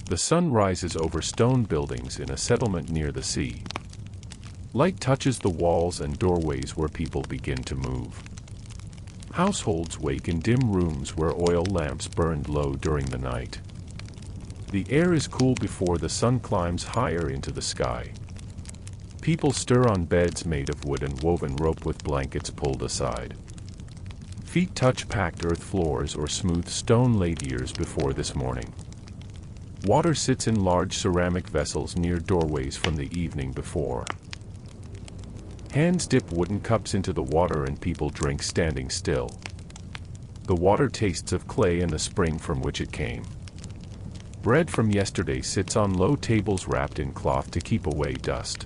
The sun rises over stone buildings in a settlement near the sea. Light touches the walls and doorways where people begin to move. Households wake in dim rooms where oil lamps burned low during the night. The air is cool before the sun climbs higher into the sky. People stir on beds made of wood and woven rope with blankets pulled aside. Feet touch packed earth floors or smooth stone laid years before this morning. Water sits in large ceramic vessels near doorways from the evening before. Hands dip wooden cups into the water and people drink standing still. The water tastes of clay and the spring from which it came. Bread from yesterday sits on low tables wrapped in cloth to keep away dust.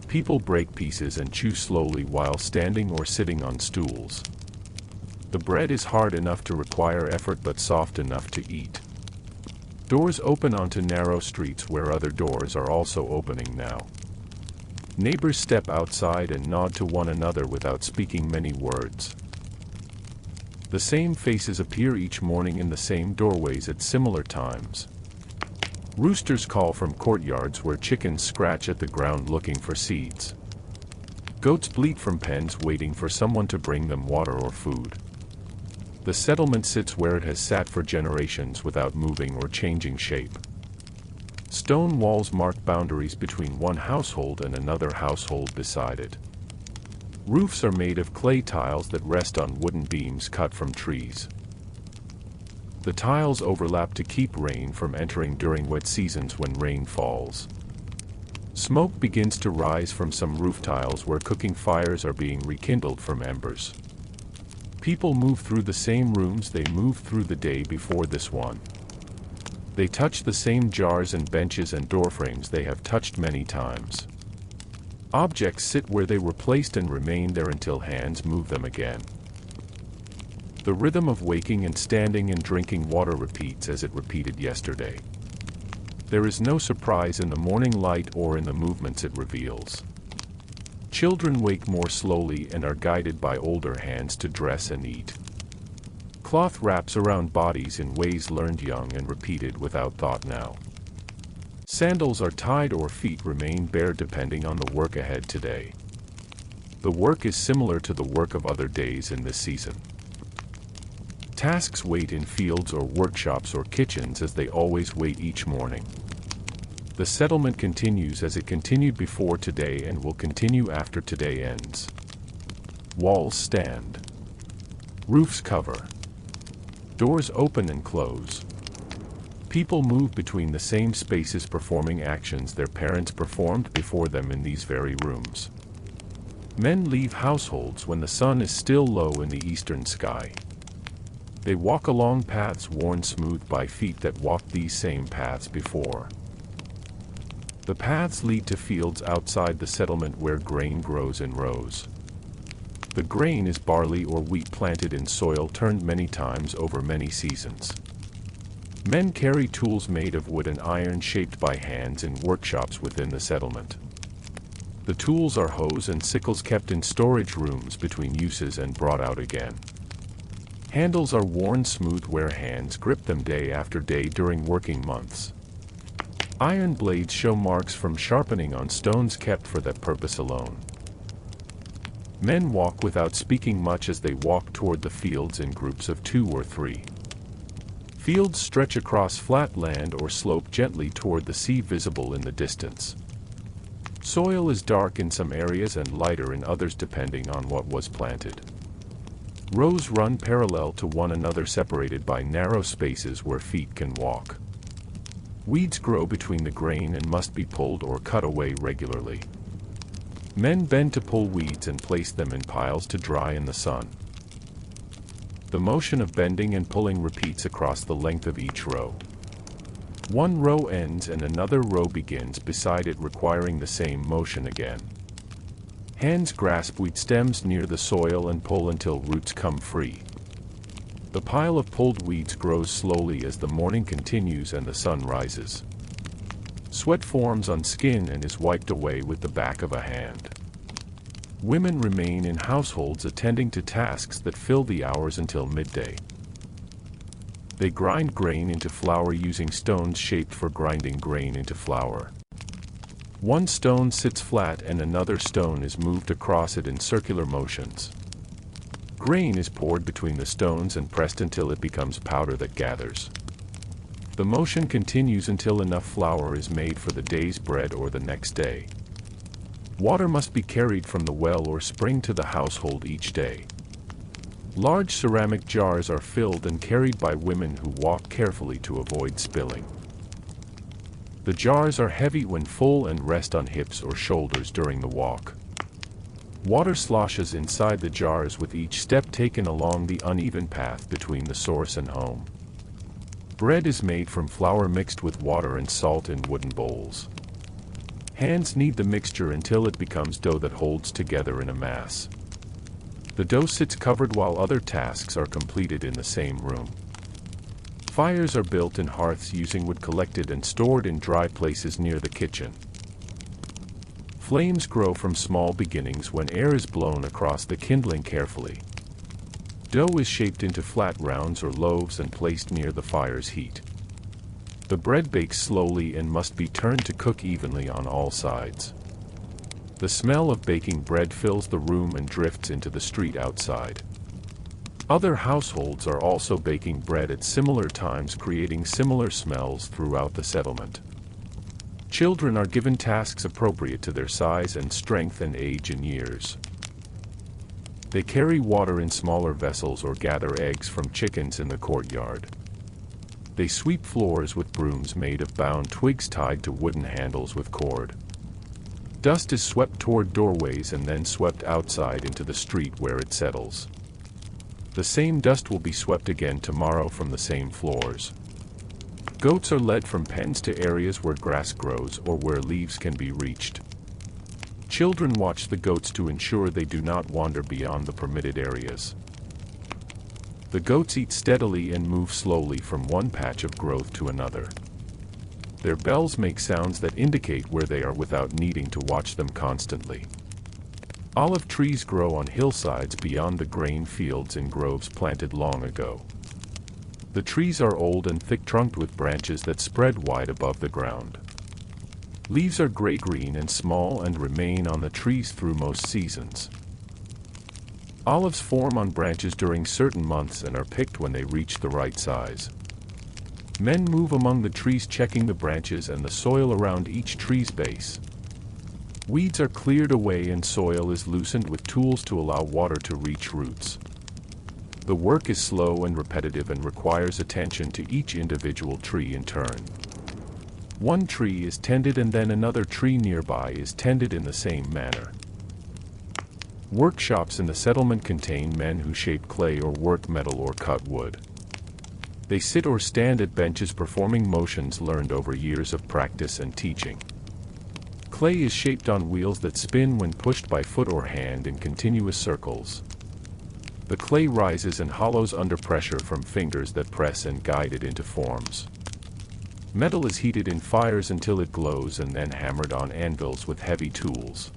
People break pieces and chew slowly while standing or sitting on stools. The bread is hard enough to require effort but soft enough to eat. Doors open onto narrow streets where other doors are also opening now. Neighbors step outside and nod to one another without speaking many words. The same faces appear each morning in the same doorways at similar times. Roosters call from courtyards where chickens scratch at the ground looking for seeds. Goats bleat from pens waiting for someone to bring them water or food. The settlement sits where it has sat for generations without moving or changing shape. Stone walls mark boundaries between one household and another household beside it. Roofs are made of clay tiles that rest on wooden beams cut from trees. The tiles overlap to keep rain from entering during wet seasons when rain falls. Smoke begins to rise from some roof tiles where cooking fires are being rekindled from embers. People move through the same rooms they moved through the day before this one. They touch the same jars and benches and doorframes they have touched many times. Objects sit where they were placed and remain there until hands move them again. The rhythm of waking and standing and drinking water repeats as it repeated yesterday. There is no surprise in the morning light or in the movements it reveals. Children wake more slowly and are guided by older hands to dress and eat. Cloth wraps around bodies in ways learned young and repeated without thought now. Sandals are tied or feet remain bare depending on the work ahead today. The work is similar to the work of other days in this season. Tasks wait in fields or workshops or kitchens as they always wait each morning. The settlement continues as it continued before today and will continue after today ends. Walls stand. Roofs cover. Doors open and close. People move between the same spaces performing actions their parents performed before them in these very rooms. Men leave households when the sun is still low in the eastern sky. They walk along paths worn smooth by feet that walked these same paths before. The paths lead to fields outside the settlement where grain grows in rows. The grain is barley or wheat planted in soil turned many times over many seasons. Men carry tools made of wood and iron shaped by hands in workshops within the settlement. The tools are hoes and sickles kept in storage rooms between uses and brought out again. Handles are worn smooth where hands grip them day after day during working months. Iron blades show marks from sharpening on stones kept for that purpose alone. Men walk without speaking much as they walk toward the fields in groups of 2 or 3. Fields stretch across flat land or slope gently toward the sea visible in the distance. Soil is dark in some areas and lighter in others depending on what was planted. Rows run parallel to one another separated by narrow spaces where feet can walk. Weeds grow between the grain and must be pulled or cut away regularly. Men bend to pull weeds and place them in piles to dry in the sun. The motion of bending and pulling repeats across the length of each row. One row ends and another row begins beside it requiring the same motion again. Hands grasp weed stems near the soil and pull until roots come free. The pile of pulled weeds grows slowly as the morning continues and the sun rises. Sweat forms on skin and is wiped away with the back of a hand. Women remain in households attending to tasks that fill the hours until midday. They grind grain into flour using stones shaped for grinding grain into flour. One stone sits flat and another stone is moved across it in circular motions. Grain is poured between the stones and pressed until it becomes powder that gathers. The motion continues until enough flour is made for the day's bread or the next day. Water must be carried from the well or spring to the household each day. Large ceramic jars are filled and carried by women who walk carefully to avoid spilling. The jars are heavy when full and rest on hips or shoulders during the walk. Water sloshes inside the jars with each step taken along the uneven path between the source and home. Bread is made from flour mixed with water and salt in wooden bowls. Hands knead the mixture until it becomes dough that holds together in a mass. The dough sits covered while other tasks are completed in the same room. Fires are built in hearths using wood collected and stored in dry places near the kitchen. Flames grow from small beginnings when air is blown across the kindling carefully. Dough is shaped into flat rounds or loaves and placed near the fire's heat. The bread bakes slowly and must be turned to cook evenly on all sides. The smell of baking bread fills the room and drifts into the street outside. Other households are also baking bread at similar times, creating similar smells throughout the settlement. Children are given tasks appropriate to their size and strength and age and years. They carry water in smaller vessels or gather eggs from chickens in the courtyard. They sweep floors with brooms made of bound twigs tied to wooden handles with cord. Dust is swept toward doorways and then swept outside into the street where it settles. The same dust will be swept again tomorrow from the same floors. Goats are led from pens to areas where grass grows or where leaves can be reached. Children watch the goats to ensure they do not wander beyond the permitted areas. The goats eat steadily and move slowly from one patch of growth to another. Their bells make sounds that indicate where they are without needing to watch them constantly. Olive trees grow on hillsides beyond the grain fields in groves planted long ago. The trees are old and thick-trunked with branches that spread wide above the ground. Leaves are gray-green and small and remain on the trees through most seasons. Olives form on branches during certain months and are picked when they reach the right size. Men move among the trees checking the branches and the soil around each tree's base. Weeds are cleared away and soil is loosened with tools to allow water to reach roots. The work is slow and repetitive and requires attention to each individual tree in turn. One tree is tended and then another tree nearby is tended in the same manner. Workshops in the settlement contain men who shape clay or work metal or cut wood. They sit or stand at benches performing motions learned over years of practice and teaching. Clay is shaped on wheels that spin when pushed by foot or hand in continuous circles. The clay rises and hollows under pressure from fingers that press and guide it into forms. Metal is heated in fires until it glows and then hammered on anvils with heavy tools.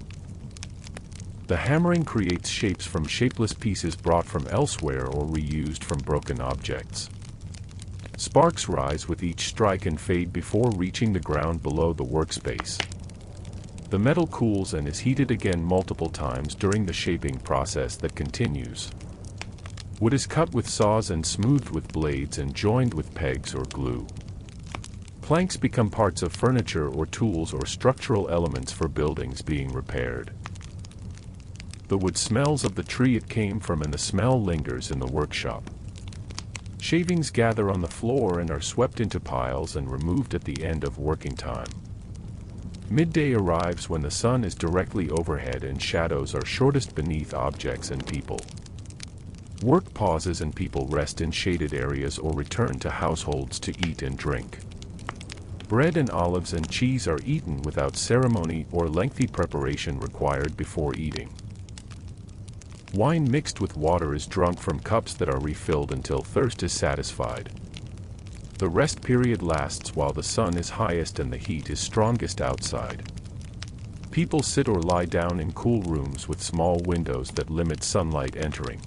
The hammering creates shapes from shapeless pieces brought from elsewhere or reused from broken objects. Sparks rise with each strike and fade before reaching the ground below the workspace. The metal cools and is heated again multiple times during the shaping process that continues. Wood is cut with saws and smoothed with blades and joined with pegs or glue. Planks become parts of furniture or tools or structural elements for buildings being repaired. The wood smells of the tree it came from and the smell lingers in the workshop. Shavings gather on the floor and are swept into piles and removed at the end of working time. Midday arrives when the sun is directly overhead and shadows are shortest beneath objects and people. Work pauses and people rest in shaded areas or return to households to eat and drink. Bread and olives and cheese are eaten without ceremony or lengthy preparation required before eating. Wine mixed with water is drunk from cups that are refilled until thirst is satisfied. The rest period lasts while the sun is highest and the heat is strongest outside. People sit or lie down in cool rooms with small windows that limit sunlight entering.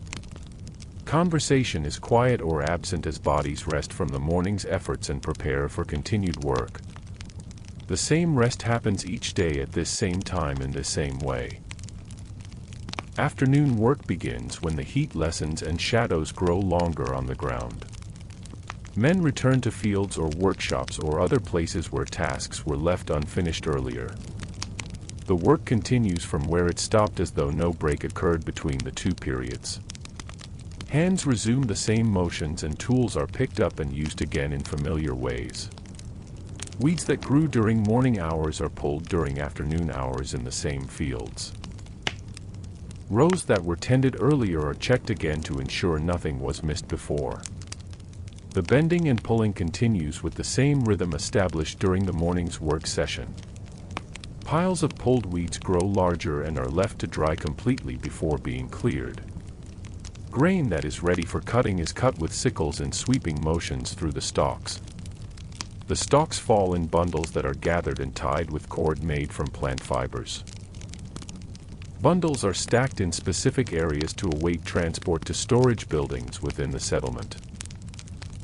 Conversation is quiet or absent as bodies rest from the morning's efforts and prepare for continued work. The same rest happens each day at this same time in the same way. Afternoon work begins when the heat lessens and shadows grow longer on the ground. Men return to fields or workshops or other places where tasks were left unfinished earlier. The work continues from where it stopped as though no break occurred between the two periods. Hands resume the same motions and tools are picked up and used again in familiar ways. Weeds that grew during morning hours are pulled during afternoon hours in the same fields. Rows that were tended earlier are checked again to ensure nothing was missed before. The bending and pulling continues with the same rhythm established during the morning's work session. Piles of pulled weeds grow larger and are left to dry completely before being cleared. Grain that is ready for cutting is cut with sickles in sweeping motions through the stalks. The stalks fall in bundles that are gathered and tied with cord made from plant fibers. Bundles are stacked in specific areas to await transport to storage buildings within the settlement.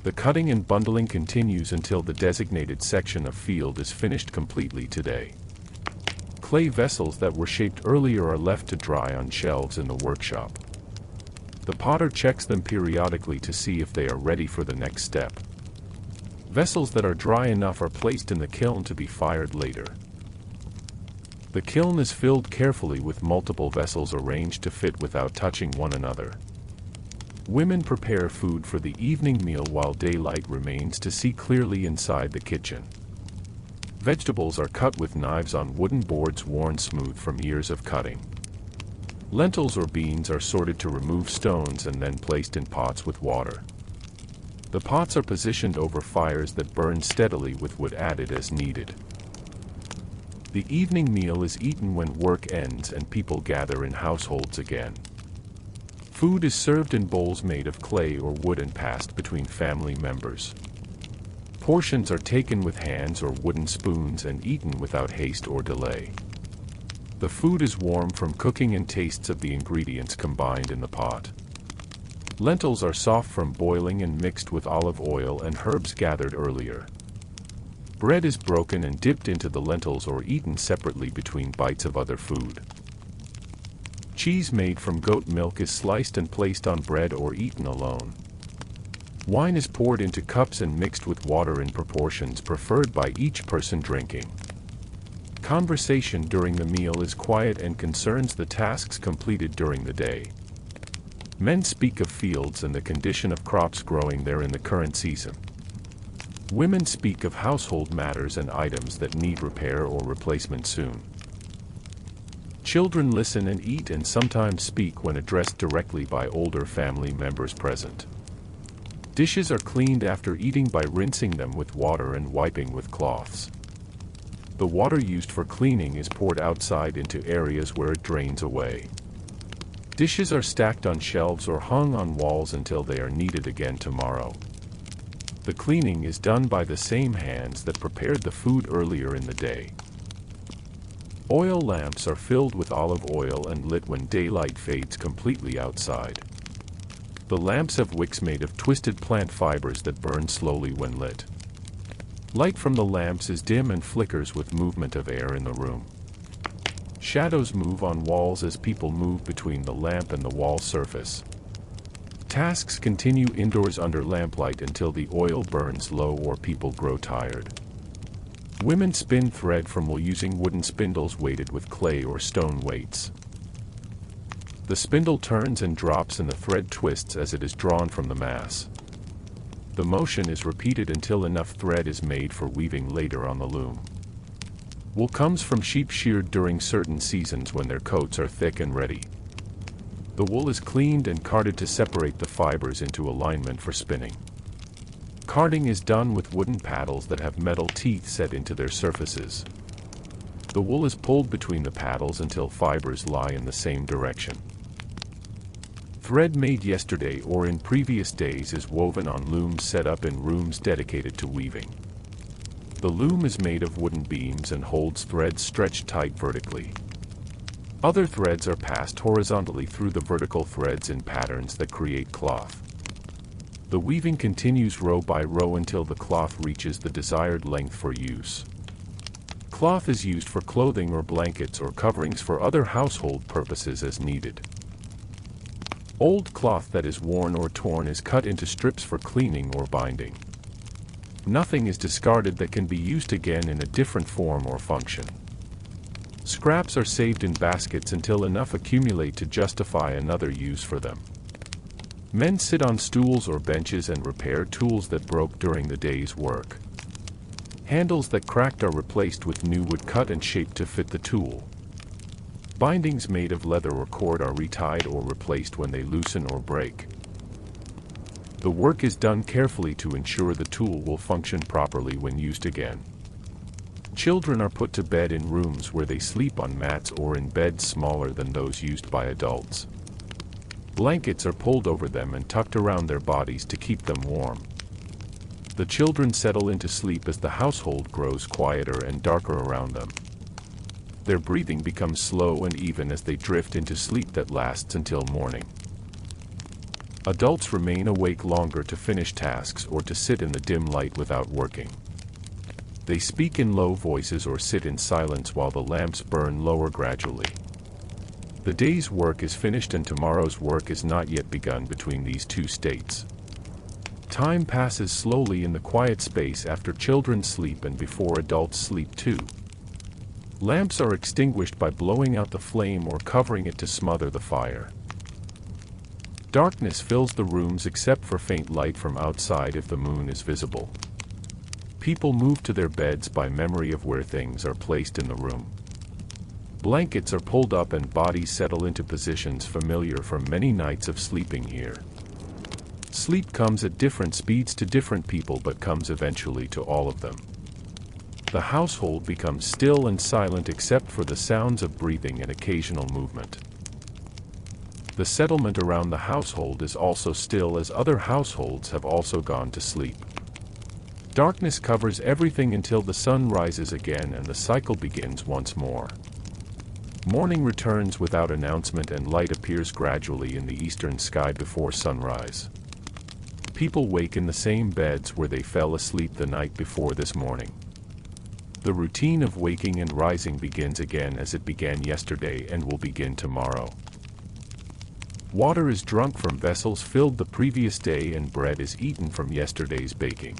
The cutting and bundling continues until the designated section of field is finished completely today. Clay vessels that were shaped earlier are left to dry on shelves in the workshop. The potter checks them periodically to see if they are ready for the next step. Vessels that are dry enough are placed in the kiln to be fired later. The kiln is filled carefully with multiple vessels arranged to fit without touching one another. Women prepare food for the evening meal while daylight remains to see clearly inside the kitchen. Vegetables are cut with knives on wooden boards worn smooth from years of cutting. Lentils or beans are sorted to remove stones and then placed in pots with water. The pots are positioned over fires that burn steadily with wood added as needed. The evening meal is eaten when work ends and people gather in households again. Food is served in bowls made of clay or wood and passed between family members. Portions are taken with hands or wooden spoons and eaten without haste or delay. The food is warm from cooking and tastes of the ingredients combined in the pot. Lentils are soft from boiling and mixed with olive oil and herbs gathered earlier. Bread is broken and dipped into the lentils or eaten separately between bites of other food. Cheese made from goat milk is sliced and placed on bread or eaten alone. Wine is poured into cups and mixed with water in proportions preferred by each person drinking. Conversation during the meal is quiet and concerns the tasks completed during the day. Men speak of fields and the condition of crops growing there in the current season. Women speak of household matters and items that need repair or replacement soon. Children listen and eat and sometimes speak when addressed directly by older family members present. Dishes are cleaned after eating by rinsing them with water and wiping with cloths. The water used for cleaning is poured outside into areas where it drains away. Dishes are stacked on shelves or hung on walls until they are needed again tomorrow. The cleaning is done by the same hands that prepared the food earlier in the day. Oil lamps are filled with olive oil and lit when daylight fades completely outside. The lamps have wicks made of twisted plant fibers that burn slowly when lit. Light from the lamps is dim and flickers with movement of air in the room. Shadows move on walls as people move between the lamp and the wall surface. Tasks continue indoors under lamplight until the oil burns low or people grow tired. Women spin thread from wool using wooden spindles weighted with clay or stone weights. The spindle turns and drops and the thread twists as it is drawn from the mass. The motion is repeated until enough thread is made for weaving later on the loom. Wool comes from sheep sheared during certain seasons when their coats are thick and ready. The wool is cleaned and carded to separate the fibers into alignment for spinning. Carding is done with wooden paddles that have metal teeth set into their surfaces. The wool is pulled between the paddles until fibers lie in the same direction. Thread made yesterday or in previous days is woven on looms set up in rooms dedicated to weaving. The loom is made of wooden beams and holds threads stretched tight vertically. Other threads are passed horizontally through the vertical threads in patterns that create cloth. The weaving continues row by row until the cloth reaches the desired length for use. Cloth is used for clothing or blankets or coverings for other household purposes as needed. Old cloth that is worn or torn is cut into strips for cleaning or binding. Nothing is discarded that can be used again in a different form or function. Scraps are saved in baskets until enough accumulate to justify another use for them. Men sit on stools or benches and repair tools that broke during the day's work. Handles that cracked are replaced with new wood cut and shaped to fit the tool. Bindings made of leather or cord are retied or replaced when they loosen or break. The work is done carefully to ensure the tool will function properly when used again. Children are put to bed in rooms where they sleep on mats or in beds smaller than those used by adults. Blankets are pulled over them and tucked around their bodies to keep them warm. The children settle into sleep as the household grows quieter and darker around them. Their breathing becomes slow and even as they drift into sleep that lasts until morning. Adults remain awake longer to finish tasks or to sit in the dim light without working. They speak in low voices or sit in silence while the lamps burn lower gradually. The day's work is finished and tomorrow's work is not yet begun between these two states. Time passes slowly in the quiet space after children sleep and before adults sleep too. Lamps are extinguished by blowing out the flame or covering it to smother the fire. Darkness fills the rooms except for faint light from outside if the moon is visible. People move to their beds by memory of where things are placed in the room. Blankets are pulled up and bodies settle into positions familiar from many nights of sleeping here. Sleep comes at different speeds to different people but comes eventually to all of them. The household becomes still and silent except for the sounds of breathing and occasional movement. The settlement around the household is also still as other households have also gone to sleep. Darkness covers everything until the sun rises again and the cycle begins once more. Morning returns without announcement and light appears gradually in the eastern sky before sunrise. People wake in the same beds where they fell asleep the night before this morning. The routine of waking and rising begins again as it began yesterday and will begin tomorrow. Water is drunk from vessels filled the previous day and bread is eaten from yesterday's baking.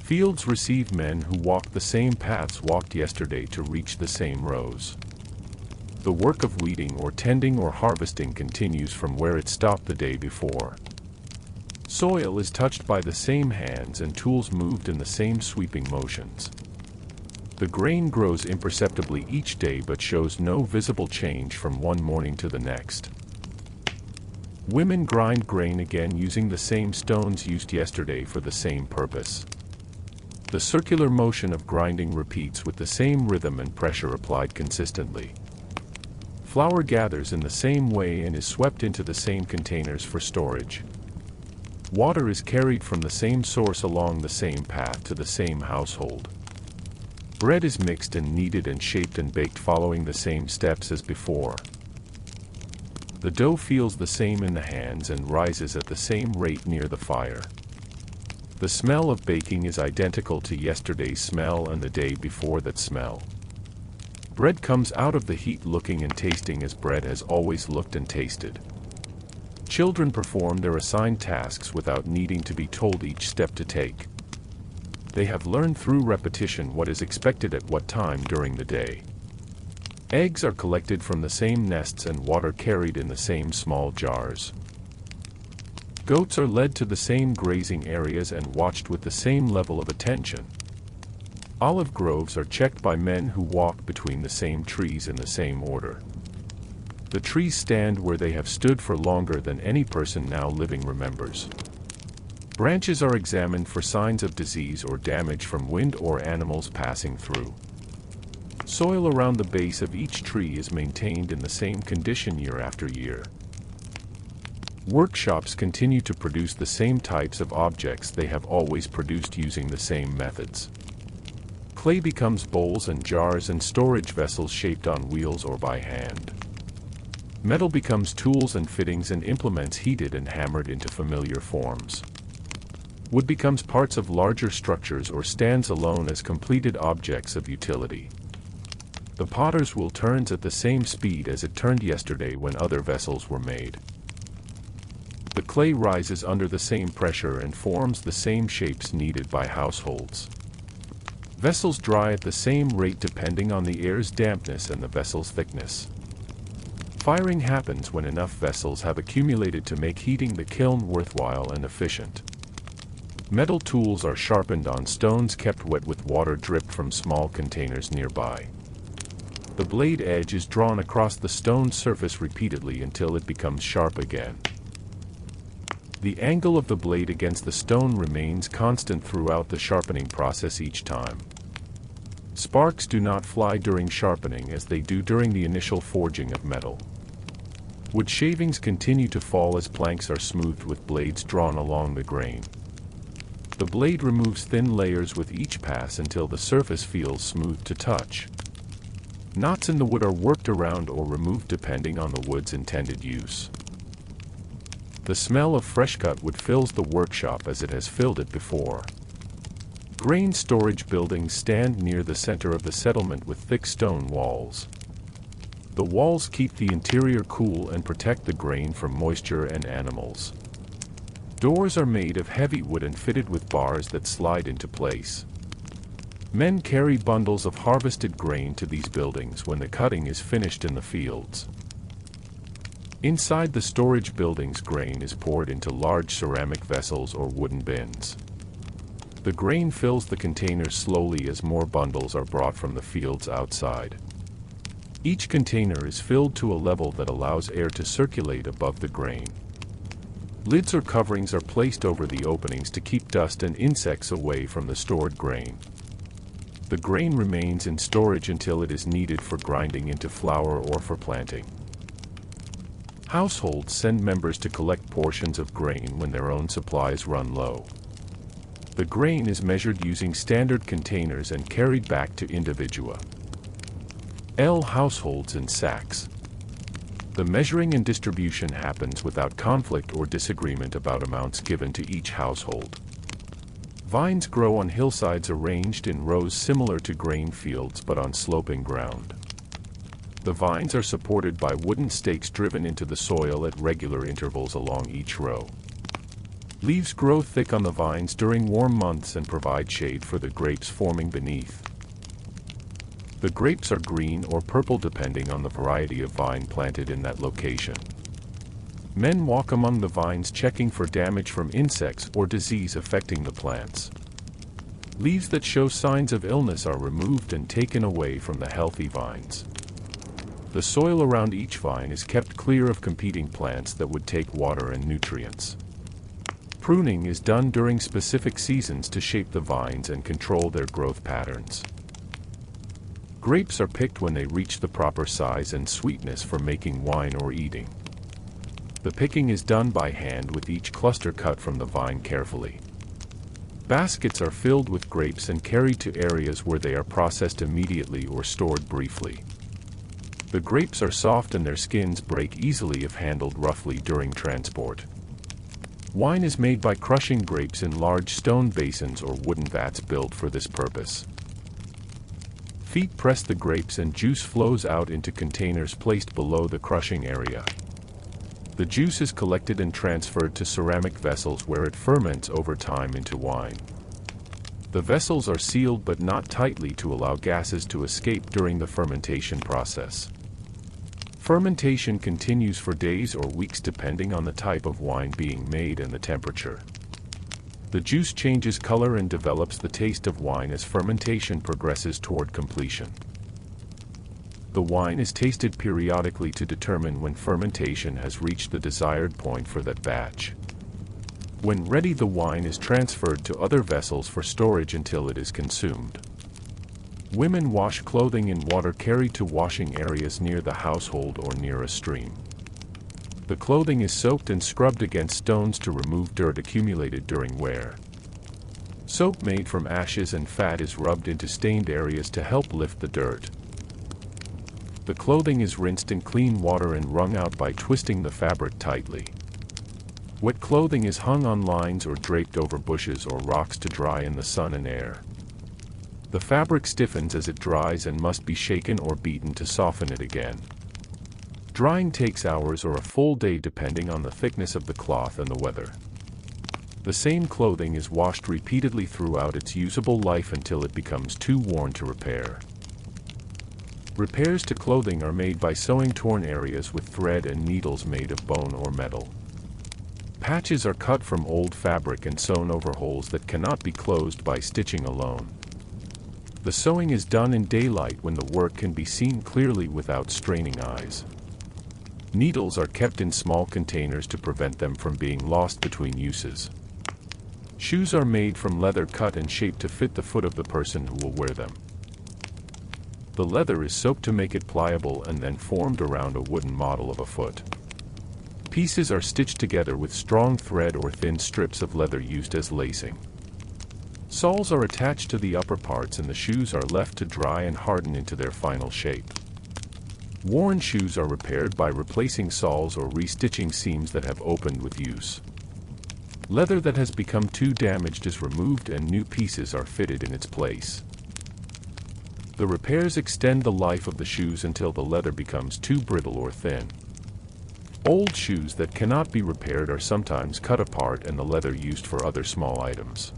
Fields receive men who walked the same paths walked yesterday to reach the same rows. The work of weeding or tending or harvesting continues from where it stopped the day before. Soil is touched by the same hands and tools moved in the same sweeping motions. The grain grows imperceptibly each day but shows no visible change from one morning to the next. Women grind grain again using the same stones used yesterday for the same purpose. The circular motion of grinding repeats with the same rhythm and pressure applied consistently. Flour gathers in the same way and is swept into the same containers for storage. Water is carried from the same source along the same path to the same household. Bread is mixed and kneaded and shaped and baked following the same steps as before. The dough feels the same in the hands and rises at the same rate near the fire. The smell of baking is identical to yesterday's smell and the day before that smell. Bread comes out of the heat looking and tasting as bread has always looked and tasted. Children perform their assigned tasks without needing to be told each step to take. They have learned through repetition what is expected at what time during the day. Eggs are collected from the same nests and water carried in the same small jars. Goats are led to the same grazing areas and watched with the same level of attention. Olive groves are checked by men who walk between the same trees in the same order. The trees stand where they have stood for longer than any person now living remembers. Branches are examined for signs of disease or damage from wind or animals passing through. Soil around the base of each tree is maintained in the same condition year after year. Workshops continue to produce the same types of objects they have always produced using the same methods. Clay becomes bowls and jars and storage vessels shaped on wheels or by hand. Metal becomes tools and fittings and implements heated and hammered into familiar forms. Wood becomes parts of larger structures or stands alone as completed objects of utility. The potter's wheel turns at the same speed as it turned yesterday when other vessels were made. The clay rises under the same pressure and forms the same shapes needed by households. Vessels dry at the same rate depending on the air's dampness and the vessel's thickness. Firing happens when enough vessels have accumulated to make heating the kiln worthwhile and efficient. Metal tools are sharpened on stones kept wet with water dripped from small containers nearby. The blade edge is drawn across the stone surface repeatedly until it becomes sharp again. The angle of the blade against the stone remains constant throughout the sharpening process each time. Sparks do not fly during sharpening as they do during the initial forging of metal. Wood shavings continue to fall as planks are smoothed with blades drawn along the grain. The blade removes thin layers with each pass until the surface feels smooth to touch. Knots in the wood are worked around or removed depending on the wood's intended use. The smell of fresh cut wood fills the workshop as it has filled it before. Grain storage buildings stand near the center of the settlement with thick stone walls. The walls keep the interior cool and protect the grain from moisture and animals. Doors are made of heavy wood and fitted with bars that slide into place. Men carry bundles of harvested grain to these buildings when the cutting is finished in the fields. Inside the storage buildings, grain is poured into large ceramic vessels or wooden bins. The grain fills the containers slowly as more bundles are brought from the fields outside. Each container is filled to a level that allows air to circulate above the grain. Lids or coverings are placed over the openings to keep dust and insects away from the stored grain. The grain remains in storage until it is needed for grinding into flour or for planting. Households send members to collect portions of grain when their own supplies run low. The grain is measured using standard containers and carried back to individua. Households in sacks. The measuring and distribution happens without conflict or disagreement about amounts given to each household. Vines grow on hillsides arranged in rows similar to grain fields but on sloping ground. The vines are supported by wooden stakes driven into the soil at regular intervals along each row. Leaves grow thick on the vines during warm months and provide shade for the grapes forming beneath. The grapes are green or purple depending on the variety of vine planted in that location. Men walk among the vines checking for damage from insects or disease affecting the plants. Leaves that show signs of illness are removed and taken away from the healthy vines. The soil around each vine is kept clear of competing plants that would take water and nutrients. Pruning is done during specific seasons to shape the vines and control their growth patterns. Grapes are picked when they reach the proper size and sweetness for making wine or eating. The picking is done by hand with each cluster cut from the vine carefully. Baskets are filled with grapes and carried to areas where they are processed immediately or stored briefly. The grapes are soft and their skins break easily if handled roughly during transport. Wine is made by crushing grapes in large stone basins or wooden vats built for this purpose. Feet press the grapes and juice flows out into containers placed below the crushing area. The juice is collected and transferred to ceramic vessels where it ferments over time into wine. The vessels are sealed but not tightly to allow gases to escape during the fermentation process. Fermentation continues for days or weeks depending on the type of wine being made and the temperature. The juice changes color and develops the taste of wine as fermentation progresses toward completion. The wine is tasted periodically to determine when fermentation has reached the desired point for that batch. When ready, the wine is transferred to other vessels for storage until it is consumed. Women wash clothing in water carried to washing areas near the household or near a stream. The clothing is soaked and scrubbed against stones to remove dirt accumulated during wear. Soap made from ashes and fat is rubbed into stained areas to help lift the dirt. The clothing is rinsed in clean water and wrung out by twisting the fabric tightly. Wet clothing is hung on lines or draped over bushes or rocks to dry in the sun and air. The fabric stiffens as it dries and must be shaken or beaten to soften it again. Drying takes hours or a full day depending on the thickness of the cloth and the weather. The same clothing is washed repeatedly throughout its usable life until it becomes too worn to repair. Repairs to clothing are made by sewing torn areas with thread and needles made of bone or metal. Patches are cut from old fabric and sewn over holes that cannot be closed by stitching alone. The sewing is done in daylight when the work can be seen clearly without straining eyes. Needles are kept in small containers to prevent them from being lost between uses. Shoes are made from leather cut and shaped to fit the foot of the person who will wear them. The leather is soaked to make it pliable and then formed around a wooden model of a foot. Pieces are stitched together with strong thread or thin strips of leather used as lacing. Soles are attached to the upper parts and the shoes are left to dry and harden into their final shape. Worn shoes are repaired by replacing soles or restitching seams that have opened with use. Leather that has become too damaged is removed and new pieces are fitted in its place. The repairs extend the life of the shoes until the leather becomes too brittle or thin. Old shoes that cannot be repaired are sometimes cut apart and the leather used for other small items.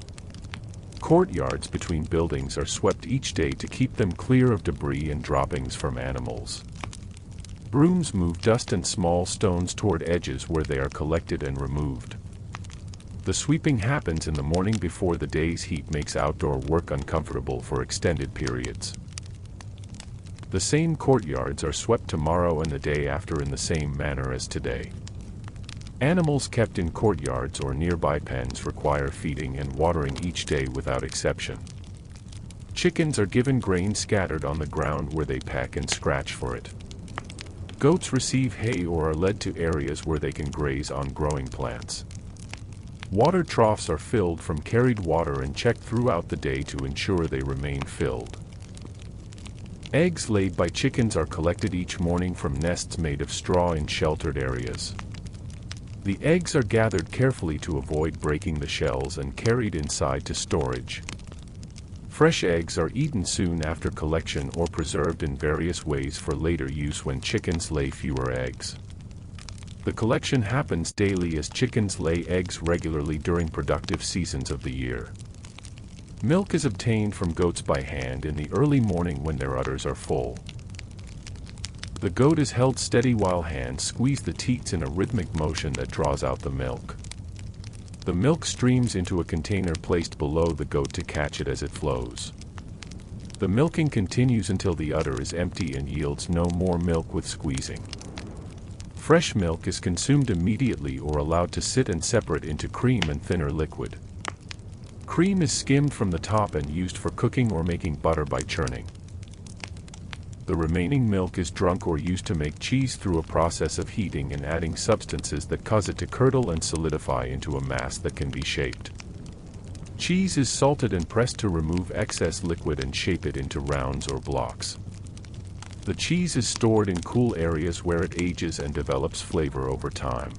Courtyards between buildings are swept each day to keep them clear of debris and droppings from animals. Brooms move dust and small stones toward edges where they are collected and removed. The sweeping happens in the morning before the day's heat makes outdoor work uncomfortable for extended periods. The same courtyards are swept tomorrow and the day after in the same manner as today. Animals kept in courtyards or nearby pens require feeding and watering each day without exception. Chickens are given grain scattered on the ground where they peck and scratch for it. Goats receive hay or are led to areas where they can graze on growing plants. Water troughs are filled from carried water and checked throughout the day to ensure they remain filled. Eggs laid by chickens are collected each morning from nests made of straw in sheltered areas. The eggs are gathered carefully to avoid breaking the shells and carried inside to storage. Fresh eggs are eaten soon after collection or preserved in various ways for later use when chickens lay fewer eggs. The collection happens daily as chickens lay eggs regularly during productive seasons of the year. Milk is obtained from goats by hand in the early morning when their udders are full. The goat is held steady while hands squeeze the teats in a rhythmic motion that draws out the milk. The milk streams into a container placed below the goat to catch it as it flows. The milking continues until the udder is empty and yields no more milk with squeezing. Fresh milk is consumed immediately or allowed to sit and separate into cream and thinner liquid. Cream is skimmed from the top and used for cooking or making butter by churning. The remaining milk is drunk or used to make cheese through a process of heating and adding substances that cause it to curdle and solidify into a mass that can be shaped. Cheese is salted and pressed to remove excess liquid and shape it into rounds or blocks. The cheese is stored in cool areas where it ages and develops flavor over time.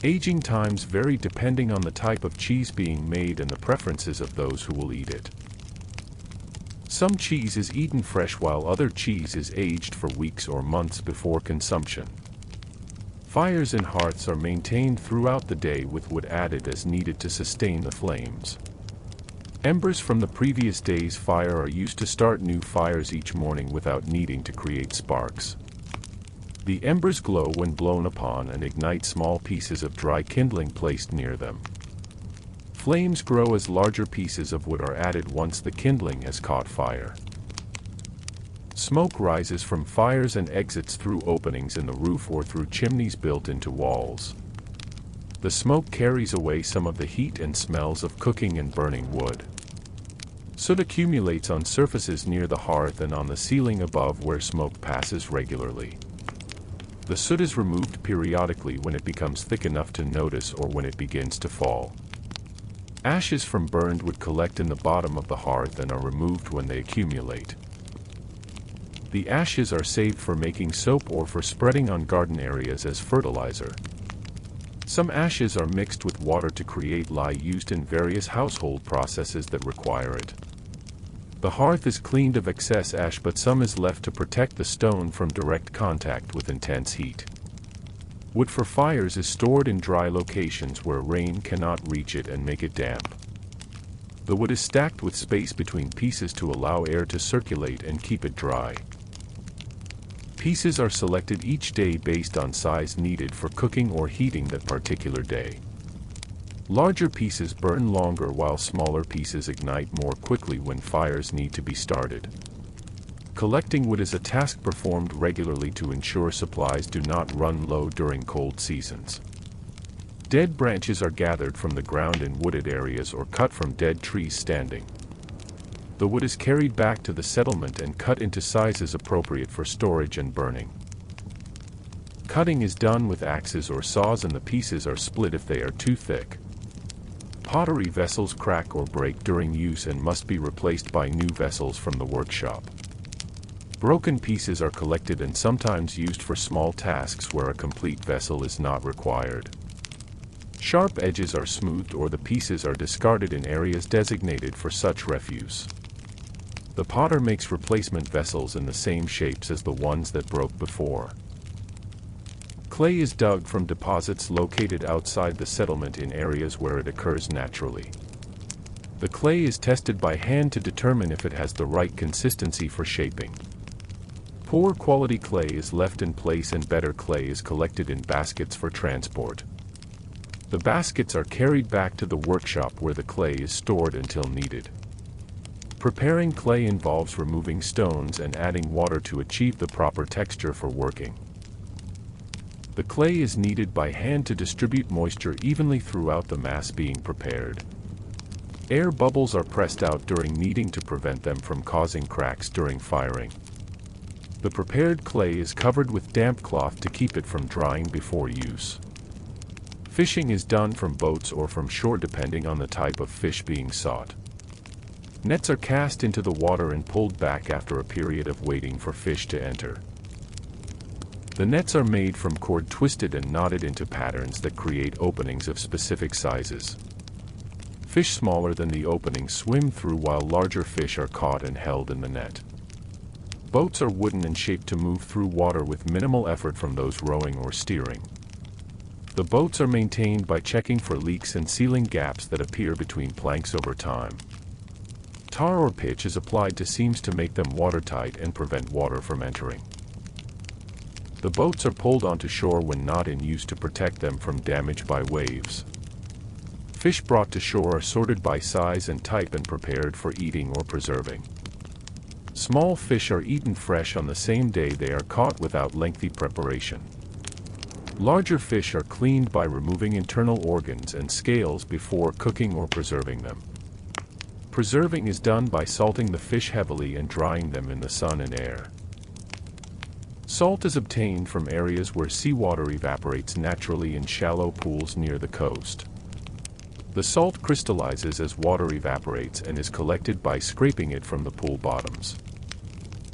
Aging times vary depending on the type of cheese being made and the preferences of those who will eat it. Some cheese is eaten fresh while other cheese is aged for weeks or months before consumption. Fires in hearths are maintained throughout the day with wood added as needed to sustain the flames. Embers from the previous day's fire are used to start new fires each morning without needing to create sparks. The embers glow when blown upon and ignite small pieces of dry kindling placed near them. Flames grow as larger pieces of wood are added once the kindling has caught fire. Smoke rises from fires and exits through openings in the roof or through chimneys built into walls. The smoke carries away some of the heat and smells of cooking and burning wood. Soot accumulates on surfaces near the hearth and on the ceiling above where smoke passes regularly. The soot is removed periodically when it becomes thick enough to notice or when it begins to fall. Ashes from burned wood collect in the bottom of the hearth and are removed when they accumulate. The ashes are saved for making soap or for spreading on garden areas as fertilizer. Some ashes are mixed with water to create lye used in various household processes that require it. The hearth is cleaned of excess ash, but some is left to protect the stone from direct contact with intense heat. Wood for fires is stored in dry locations where rain cannot reach it and make it damp. The wood is stacked with space between pieces to allow air to circulate and keep it dry. Pieces are selected each day based on size needed for cooking or heating that particular day. Larger pieces burn longer while smaller pieces ignite more quickly when fires need to be started. Collecting wood is a task performed regularly to ensure supplies do not run low during cold seasons. Dead branches are gathered from the ground in wooded areas or cut from dead trees standing. The wood is carried back to the settlement and cut into sizes appropriate for storage and burning. Cutting is done with axes or saws, and the pieces are split if they are too thick. Pottery vessels crack or break during use and must be replaced by new vessels from the workshop. Broken pieces are collected and sometimes used for small tasks where a complete vessel is not required. Sharp edges are smoothed or the pieces are discarded in areas designated for such refuse. The potter makes replacement vessels in the same shapes as the ones that broke before. Clay is dug from deposits located outside the settlement in areas where it occurs naturally. The clay is tested by hand to determine if it has the right consistency for shaping. Poor quality clay is left in place and better clay is collected in baskets for transport. The baskets are carried back to the workshop where the clay is stored until needed. Preparing clay involves removing stones and adding water to achieve the proper texture for working. The clay is kneaded by hand to distribute moisture evenly throughout the mass being prepared. Air bubbles are pressed out during kneading to prevent them from causing cracks during firing. The prepared clay is covered with damp cloth to keep it from drying before use. Fishing is done from boats or from shore depending on the type of fish being sought. Nets are cast into the water and pulled back after a period of waiting for fish to enter. The nets are made from cord twisted and knotted into patterns that create openings of specific sizes. Fish smaller than the openings swim through while larger fish are caught and held in the net. Boats are wooden and shaped to move through water with minimal effort from those rowing or steering. The boats are maintained by checking for leaks and sealing gaps that appear between planks over time. Tar or pitch is applied to seams to make them watertight and prevent water from entering. The boats are pulled onto shore when not in use to protect them from damage by waves. Fish brought to shore are sorted by size and type and prepared for eating or preserving. Small fish are eaten fresh on the same day they are caught without lengthy preparation. Larger fish are cleaned by removing internal organs and scales before cooking or preserving them. Preserving is done by salting the fish heavily and drying them in the sun and air. Salt is obtained from areas where seawater evaporates naturally in shallow pools near the coast. The salt crystallizes as water evaporates and is collected by scraping it from the pool bottoms.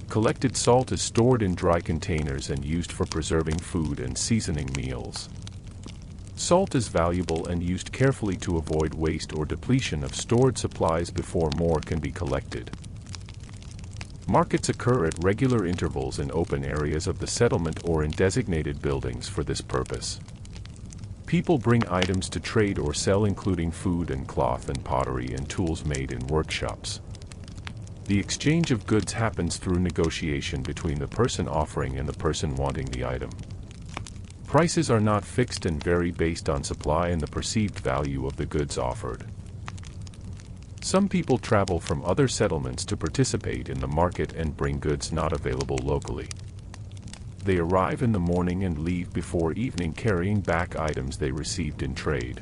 Collected salt is stored in dry containers and used for preserving food and seasoning meals. Salt is valuable and used carefully to avoid waste or depletion of stored supplies before more can be collected. Markets occur at regular intervals in open areas of the settlement or in designated buildings for this purpose. People bring items to trade or sell, including food and cloth and pottery and tools made in workshops. The exchange of goods happens through negotiation between the person offering and the person wanting the item. Prices are not fixed and vary based on supply and the perceived value of the goods offered. Some people travel from other settlements to participate in the market and bring goods not available locally. They arrive in the morning and leave before evening carrying back items they received in trade.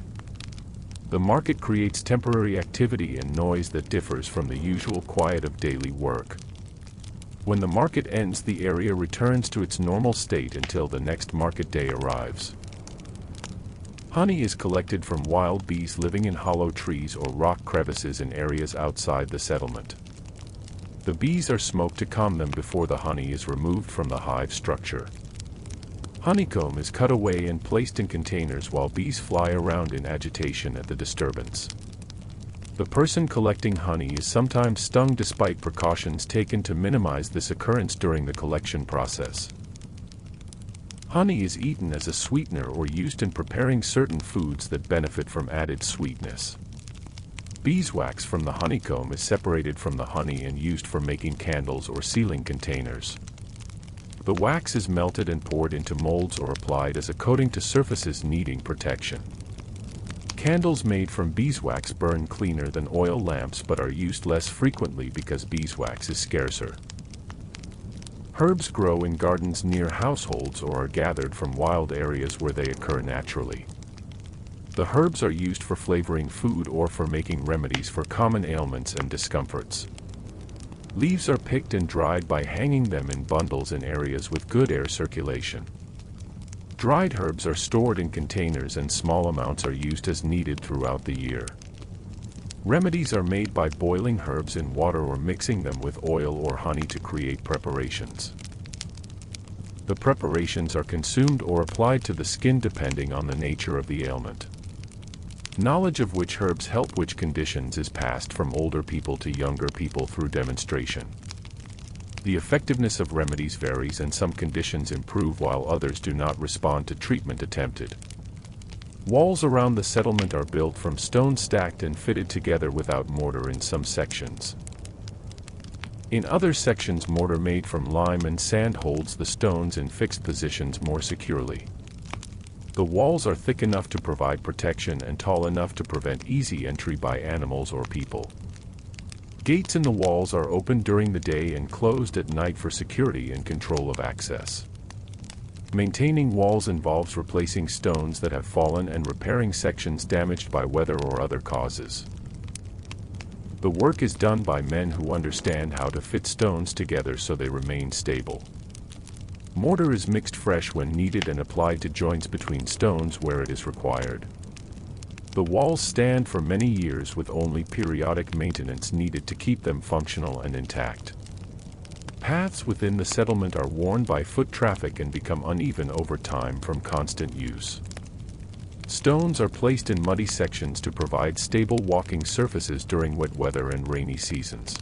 The market creates temporary activity and noise that differs from the usual quiet of daily work. When the market ends, the area returns to its normal state until the next market day arrives. Honey is collected from wild bees living in hollow trees or rock crevices in areas outside the settlement. The bees are smoked to calm them before the honey is removed from the hive structure. Honeycomb is cut away and placed in containers while bees fly around in agitation at the disturbance. The person collecting honey is sometimes stung despite precautions taken to minimize this occurrence during the collection process. Honey is eaten as a sweetener or used in preparing certain foods that benefit from added sweetness. Beeswax from the honeycomb is separated from the honey and used for making candles or sealing containers. The wax is melted and poured into molds or applied as a coating to surfaces needing protection. Candles made from beeswax burn cleaner than oil lamps but are used less frequently because beeswax is scarcer. Herbs grow in gardens near households or are gathered from wild areas where they occur naturally. The herbs are used for flavoring food or for making remedies for common ailments and discomforts. Leaves are picked and dried by hanging them in bundles in areas with good air circulation. Dried herbs are stored in containers and small amounts are used as needed throughout the year. Remedies are made by boiling herbs in water or mixing them with oil or honey to create preparations. The preparations are consumed or applied to the skin depending on the nature of the ailment. Knowledge of which herbs help which conditions is passed from older people to younger people through demonstration. The effectiveness of remedies varies and some conditions improve while others do not respond to treatment attempted. Walls around the settlement are built from stone stacked and fitted together without mortar in some sections. In other sections, mortar made from lime and sand holds the stones in fixed positions more securely. The walls are thick enough to provide protection and tall enough to prevent easy entry by animals or people. Gates in the walls are open during the day and closed at night for security and control of access. Maintaining walls involves replacing stones that have fallen and repairing sections damaged by weather or other causes. The work is done by men who understand how to fit stones together so they remain stable. Mortar is mixed fresh when needed and applied to joints between stones where it is required. The walls stand for many years with only periodic maintenance needed to keep them functional and intact. Paths within the settlement are worn by foot traffic and become uneven over time from constant use. Stones are placed in muddy sections to provide stable walking surfaces during wet weather and rainy seasons.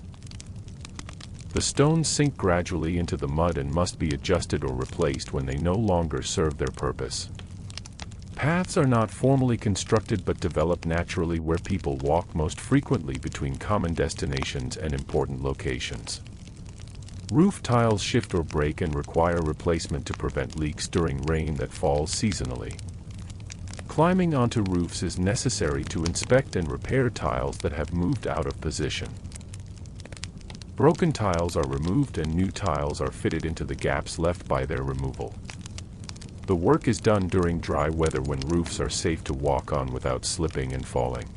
The stones sink gradually into the mud and must be adjusted or replaced when they no longer serve their purpose. Paths are not formally constructed but develop naturally where people walk most frequently between common destinations and important locations. Roof tiles shift or break and require replacement to prevent leaks during rain that falls seasonally. Climbing onto roofs is necessary to inspect and repair tiles that have moved out of position. Broken tiles are removed and new tiles are fitted into the gaps left by their removal. The work is done during dry weather when roofs are safe to walk on without slipping and falling.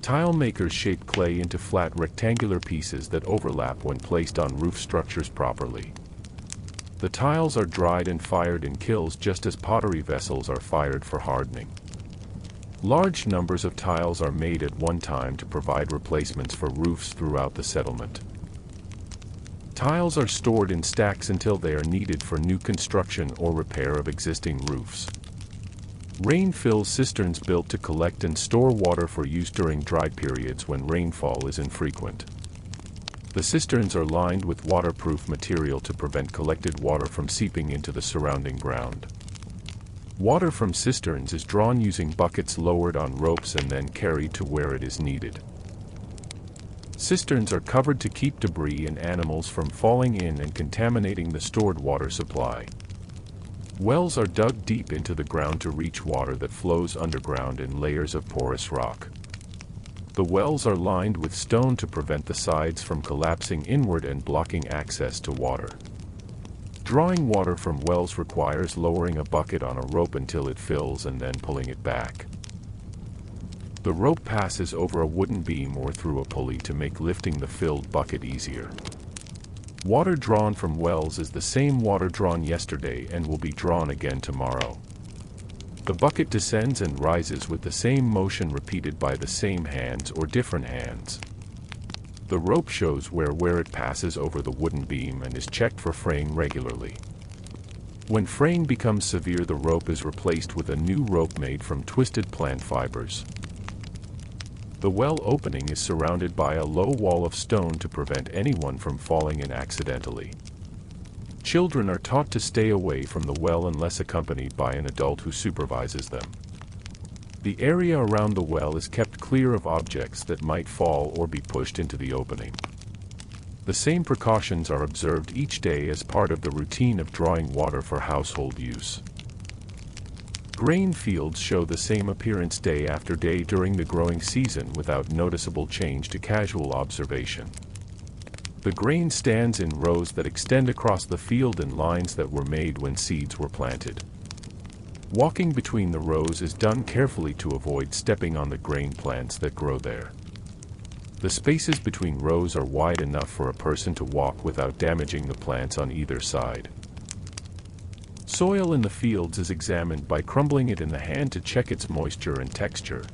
Tile makers shape clay into flat rectangular pieces that overlap when placed on roof structures properly. The tiles are dried and fired in kilns just as pottery vessels are fired for hardening. Large numbers of tiles are made at one time to provide replacements for roofs throughout the settlement. Tiles are stored in stacks until they are needed for new construction or repair of existing roofs. Rain fills cisterns built to collect and store water for use during dry periods when rainfall is infrequent. The cisterns are lined with waterproof material to prevent collected water from seeping into the surrounding ground. Water from cisterns is drawn using buckets lowered on ropes and then carried to where it is needed. Cisterns are covered to keep debris and animals from falling in and contaminating the stored water supply. Wells are dug deep into the ground to reach water that flows underground in layers of porous rock. The wells are lined with stone to prevent the sides from collapsing inward and blocking access to water. Drawing water from wells requires lowering a bucket on a rope until it fills and then pulling it back. The rope passes over a wooden beam or through a pulley to make lifting the filled bucket easier. Water drawn from wells is the same water drawn yesterday and will be drawn again tomorrow. The bucket descends and rises with the same motion repeated by the same hands or different hands. The rope shows where it passes over the wooden beam and is checked for fraying regularly. When fraying becomes severe, the rope is replaced with a new rope made from twisted plant fibers. The well opening is surrounded by a low wall of stone to prevent anyone from falling in accidentally. Children are taught to stay away from the well unless accompanied by an adult who supervises them. The area around the well is kept clear of objects that might fall or be pushed into the opening. The same precautions are observed each day as part of the routine of drawing water for household use. Grain fields show the same appearance day after day during the growing season without noticeable change to casual observation. The grain stands in rows that extend across the field in lines that were made when seeds were planted. Walking between the rows is done carefully to avoid stepping on the grain plants that grow there. The spaces between rows are wide enough for a person to walk without damaging the plants on either side. Soil in the fields is examined by crumbling it in the hand to check its moisture and texture.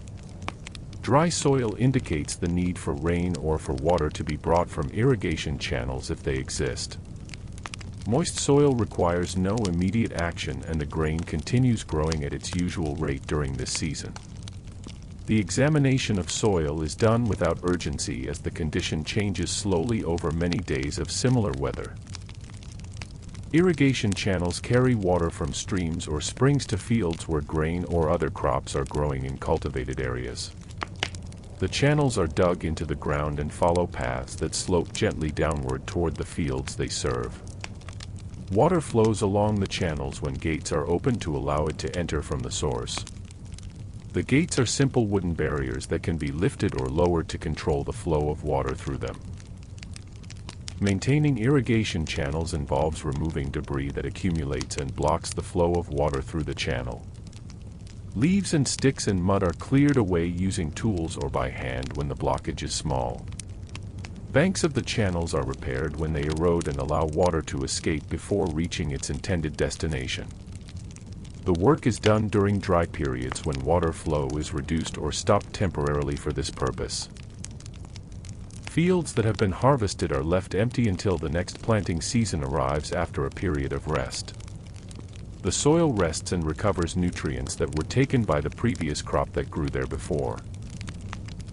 Dry soil indicates the need for rain or for water to be brought from irrigation channels if they exist. Moist soil requires no immediate action and the grain continues growing at its usual rate during this season. The examination of soil is done without urgency as the condition changes slowly over many days of similar weather. Irrigation channels carry water from streams or springs to fields where grain or other crops are growing in cultivated areas. The channels are dug into the ground and follow paths that slope gently downward toward the fields they serve. Water flows along the channels when gates are opened to allow it to enter from the source. The gates are simple wooden barriers that can be lifted or lowered to control the flow of water through them. Maintaining irrigation channels involves removing debris that accumulates and blocks the flow of water through the channel. Leaves and sticks and mud are cleared away using tools or by hand when the blockage is small. Banks of the channels are repaired when they erode and allow water to escape before reaching its intended destination. The work is done during dry periods when water flow is reduced or stopped temporarily for this purpose. Fields that have been harvested are left empty until the next planting season arrives after a period of rest. The soil rests and recovers nutrients that were taken by the previous crop that grew there before.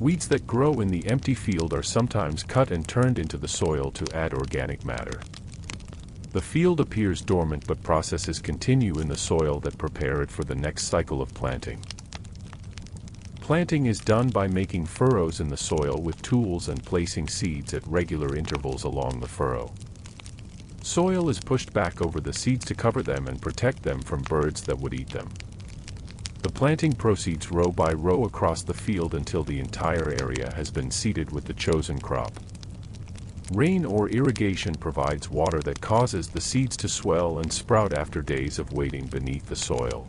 Weeds that grow in the empty field are sometimes cut and turned into the soil to add organic matter. The field appears dormant but processes continue in the soil that prepare it for the next cycle of planting. Planting is done by making furrows in the soil with tools and placing seeds at regular intervals along the furrow. Soil is pushed back over the seeds to cover them and protect them from birds that would eat them. The planting proceeds row by row across the field until the entire area has been seeded with the chosen crop. Rain or irrigation provides water that causes the seeds to swell and sprout after days of waiting beneath the soil.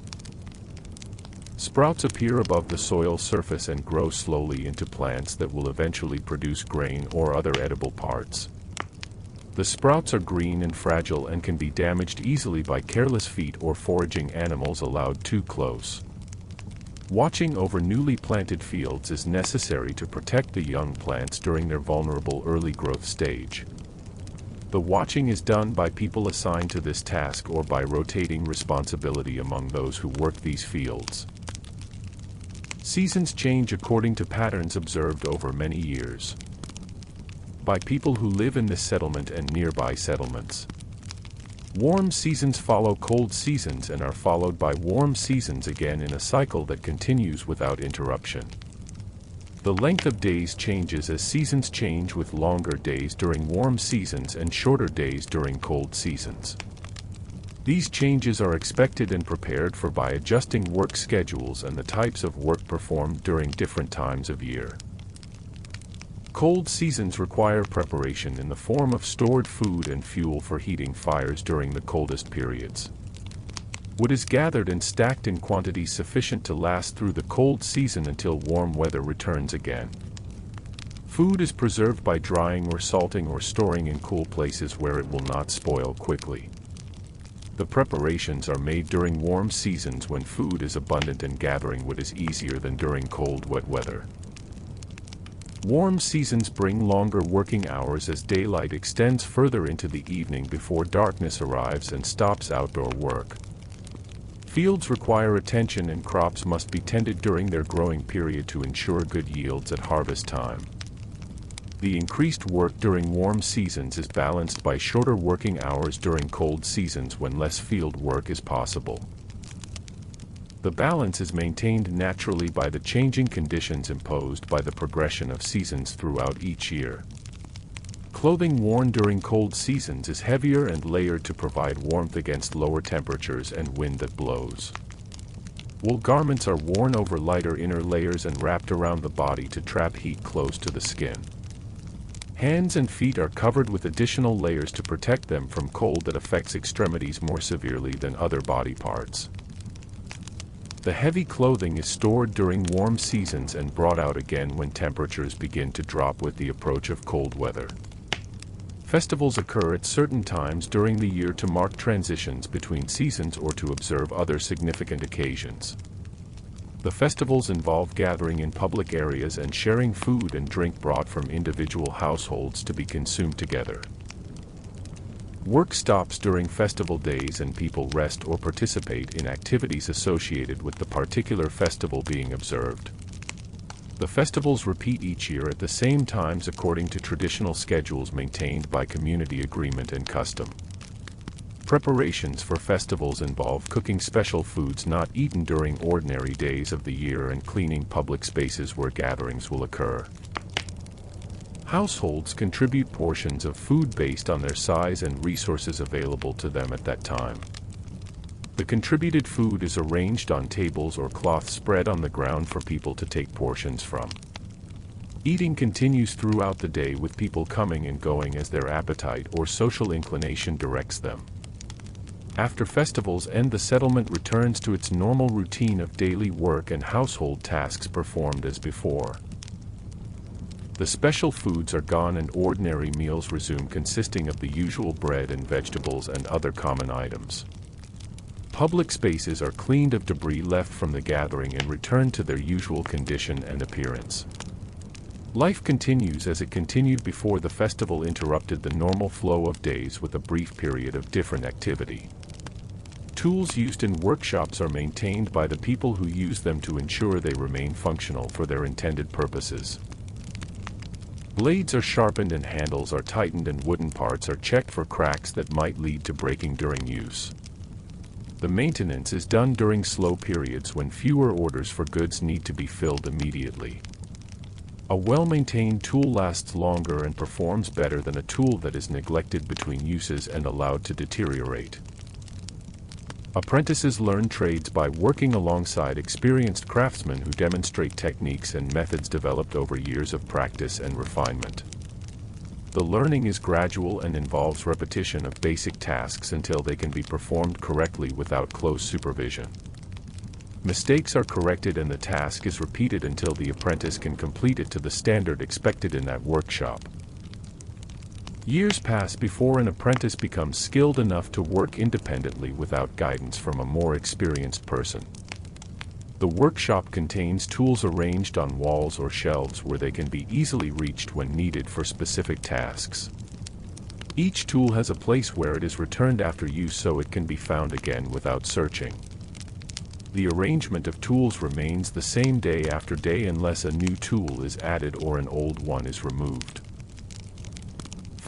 Sprouts appear above the soil surface and grow slowly into plants that will eventually produce grain or other edible parts. The sprouts are green and fragile and can be damaged easily by careless feet or foraging animals allowed too close. Watching over newly planted fields is necessary to protect the young plants during their vulnerable early growth stage. The watching is done by people assigned to this task or by rotating responsibility among those who work these fields. Seasons change according to patterns observed over many years by people who live in this settlement and nearby settlements. Warm seasons follow cold seasons and are followed by warm seasons again in a cycle that continues without interruption. The length of days changes as seasons change, with longer days during warm seasons and shorter days during cold seasons. These changes are expected and prepared for by adjusting work schedules and the types of work performed during different times of year. Cold seasons require preparation in the form of stored food and fuel for heating fires during the coldest periods. Wood is gathered and stacked in quantities sufficient to last through the cold season until warm weather returns again. Food is preserved by drying or salting or storing in cool places where it will not spoil quickly. The preparations are made during warm seasons when food is abundant and gathering wood is easier than during cold, wet weather. Warm seasons bring longer working hours as daylight extends further into the evening before darkness arrives and stops outdoor work. Fields require attention and crops must be tended during their growing period to ensure good yields at harvest time. The increased work during warm seasons is balanced by shorter working hours during cold seasons when less field work is possible. The balance is maintained naturally by the changing conditions imposed by the progression of seasons throughout each year. Clothing worn during cold seasons is heavier and layered to provide warmth against lower temperatures and wind that blows. Wool garments are worn over lighter inner layers and wrapped around the body to trap heat close to the skin. Hands and feet are covered with additional layers to protect them from cold that affects extremities more severely than other body parts. The heavy clothing is stored during warm seasons and brought out again when temperatures begin to drop with the approach of cold weather. Festivals occur at certain times during the year to mark transitions between seasons or to observe other significant occasions. The festivals involve gathering in public areas and sharing food and drink brought from individual households to be consumed together. Work stops during festival days and people rest or participate in activities associated with the particular festival being observed. The festivals repeat each year at the same times according to traditional schedules maintained by community agreement and custom. Preparations for festivals involve cooking special foods not eaten during ordinary days of the year and cleaning public spaces where gatherings will occur. Households contribute portions of food based on their size and resources available to them at that time. The contributed food is arranged on tables or cloths spread on the ground for people to take portions from. Eating continues throughout the day with people coming and going as their appetite or social inclination directs them. After festivals end, the settlement returns to its normal routine of daily work and household tasks performed as before. The special foods are gone and ordinary meals resume, consisting of the usual bread and vegetables and other common items. Public spaces are cleaned of debris left from the gathering and returned to their usual condition and appearance. Life continues as it continued before the festival interrupted the normal flow of days with a brief period of different activity. Tools used in workshops are maintained by the people who use them to ensure they remain functional for their intended purposes. Blades are sharpened and handles are tightened and wooden parts are checked for cracks that might lead to breaking during use. The maintenance is done during slow periods when fewer orders for goods need to be filled immediately. A well-maintained tool lasts longer and performs better than a tool that is neglected between uses and allowed to deteriorate. Apprentices learn trades by working alongside experienced craftsmen who demonstrate techniques and methods developed over years of practice and refinement. The learning is gradual and involves repetition of basic tasks until they can be performed correctly without close supervision. Mistakes are corrected and the task is repeated until the apprentice can complete it to the standard expected in that workshop. Years pass before an apprentice becomes skilled enough to work independently without guidance from a more experienced person. The workshop contains tools arranged on walls or shelves where they can be easily reached when needed for specific tasks. Each tool has a place where it is returned after use so it can be found again without searching. The arrangement of tools remains the same day after day unless a new tool is added or an old one is removed.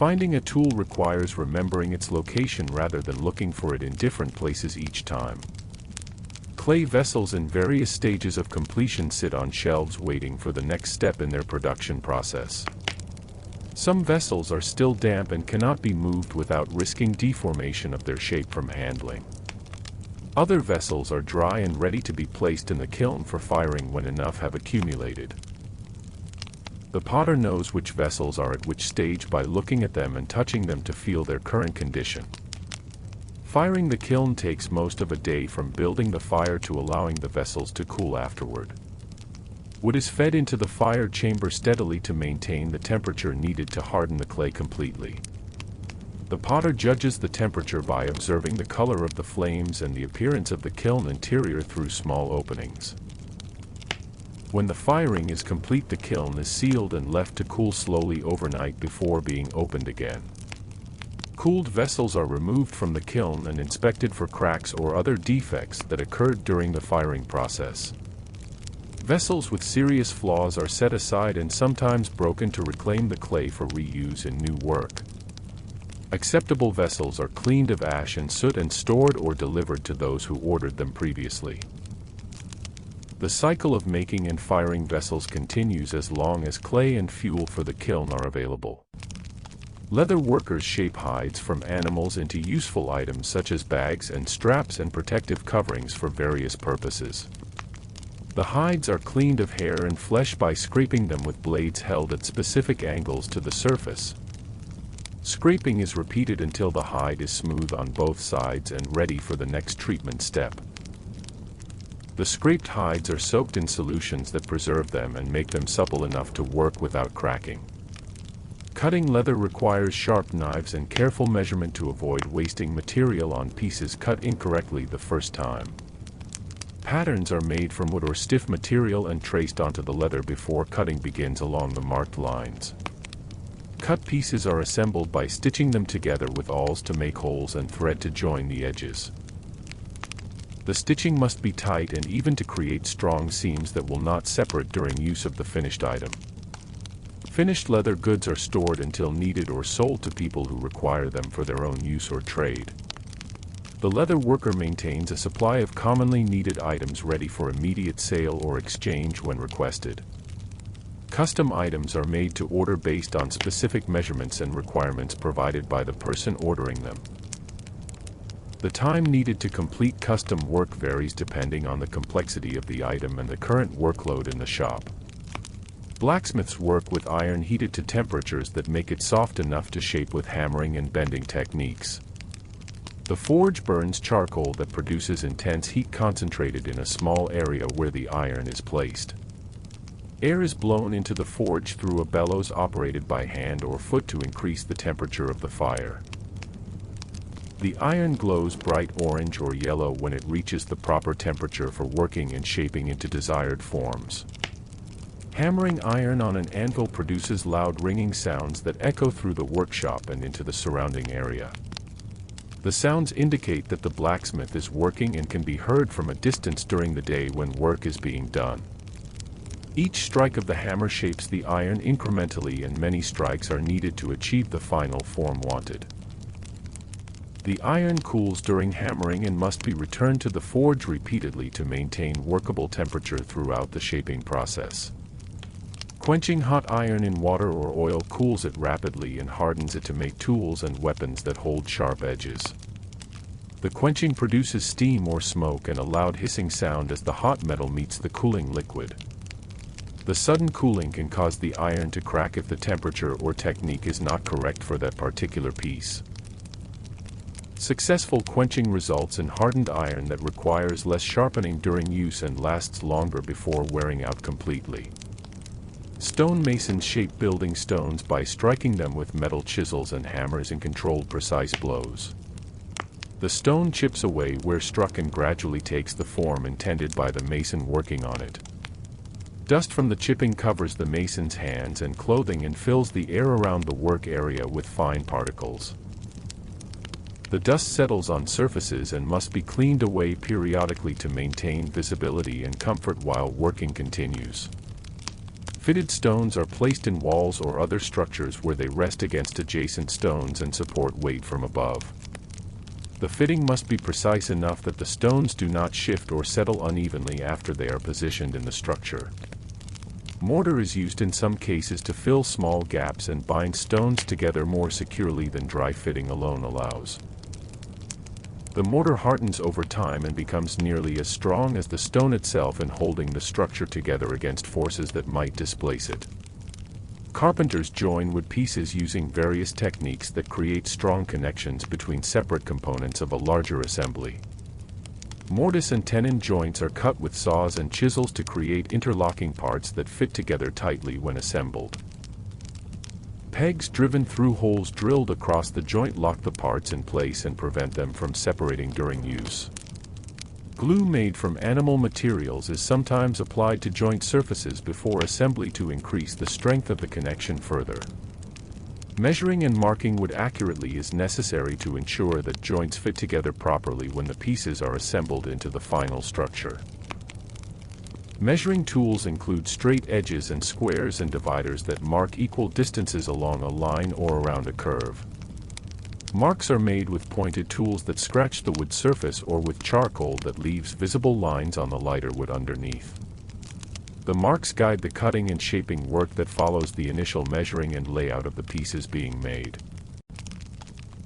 Finding a tool requires remembering its location rather than looking for it in different places each time. Clay vessels in various stages of completion sit on shelves waiting for the next step in their production process. Some vessels are still damp and cannot be moved without risking deformation of their shape from handling. Other vessels are dry and ready to be placed in the kiln for firing when enough have accumulated. The potter knows which vessels are at which stage by looking at them and touching them to feel their current condition. Firing the kiln takes most of a day from building the fire to allowing the vessels to cool afterward. Wood is fed into the fire chamber steadily to maintain the temperature needed to harden the clay completely. The potter judges the temperature by observing the color of the flames and the appearance of the kiln interior through small openings. When the firing is complete, the kiln is sealed and left to cool slowly overnight before being opened again. Cooled vessels are removed from the kiln and inspected for cracks or other defects that occurred during the firing process. Vessels with serious flaws are set aside and sometimes broken to reclaim the clay for reuse in new work. Acceptable vessels are cleaned of ash and soot and stored or delivered to those who ordered them previously. The cycle of making and firing vessels continues as long as clay and fuel for the kiln are available. Leather workers shape hides from animals into useful items such as bags and straps and protective coverings for various purposes. The hides are cleaned of hair and flesh by scraping them with blades held at specific angles to the surface. Scraping is repeated until the hide is smooth on both sides and ready for the next treatment step. The scraped hides are soaked in solutions that preserve them and make them supple enough to work without cracking. Cutting leather requires sharp knives and careful measurement to avoid wasting material on pieces cut incorrectly the first time. Patterns are made from wood or stiff material and traced onto the leather before cutting begins along the marked lines. Cut pieces are assembled by stitching them together with awls to make holes and thread to join the edges. The stitching must be tight and even to create strong seams that will not separate during use of the finished item. Finished leather goods are stored until needed or sold to people who require them for their own use or trade. The leather worker maintains a supply of commonly needed items ready for immediate sale or exchange when requested. Custom items are made to order based on specific measurements and requirements provided by the person ordering them. The time needed to complete custom work varies depending on the complexity of the item and the current workload in the shop. Blacksmiths work with iron heated to temperatures that make it soft enough to shape with hammering and bending techniques. The forge burns charcoal that produces intense heat concentrated in a small area where the iron is placed. Air is blown into the forge through a bellows operated by hand or foot to increase the temperature of the fire. The iron glows bright orange or yellow when it reaches the proper temperature for working and shaping into desired forms. Hammering iron on an anvil produces loud ringing sounds that echo through the workshop and into the surrounding area. The sounds indicate that the blacksmith is working and can be heard from a distance during the day when work is being done. Each strike of the hammer shapes the iron incrementally, and many strikes are needed to achieve the final form wanted. The iron cools during hammering and must be returned to the forge repeatedly to maintain workable temperature throughout the shaping process. Quenching hot iron in water or oil cools it rapidly and hardens it to make tools and weapons that hold sharp edges. The quenching produces steam or smoke and a loud hissing sound as the hot metal meets the cooling liquid. The sudden cooling can cause the iron to crack if the temperature or technique is not correct for that particular piece. Successful quenching results in hardened iron that requires less sharpening during use and lasts longer before wearing out completely. Stonemasons shape building stones by striking them with metal chisels and hammers in controlled precise blows. The stone chips away where struck and gradually takes the form intended by the mason working on it. Dust from the chipping covers the mason's hands and clothing and fills the air around the work area with fine particles. The dust settles on surfaces and must be cleaned away periodically to maintain visibility and comfort while working continues. Fitted stones are placed in walls or other structures where they rest against adjacent stones and support weight from above. The fitting must be precise enough that the stones do not shift or settle unevenly after they are positioned in the structure. Mortar is used in some cases to fill small gaps and bind stones together more securely than dry fitting alone allows. The mortar hardens over time and becomes nearly as strong as the stone itself in holding the structure together against forces that might displace it. Carpenters join wood pieces using various techniques that create strong connections between separate components of a larger assembly. Mortise and tenon joints are cut with saws and chisels to create interlocking parts that fit together tightly when assembled. Pegs driven through holes drilled across the joint lock the parts in place and prevent them from separating during use. Glue made from animal materials is sometimes applied to joint surfaces before assembly to increase the strength of the connection further. Measuring and marking wood accurately is necessary to ensure that joints fit together properly when the pieces are assembled into the final structure. Measuring tools include straight edges and squares and dividers that mark equal distances along a line or around a curve. Marks are made with pointed tools that scratch the wood surface or with charcoal that leaves visible lines on the lighter wood underneath. The marks guide the cutting and shaping work that follows the initial measuring and layout of the pieces being made.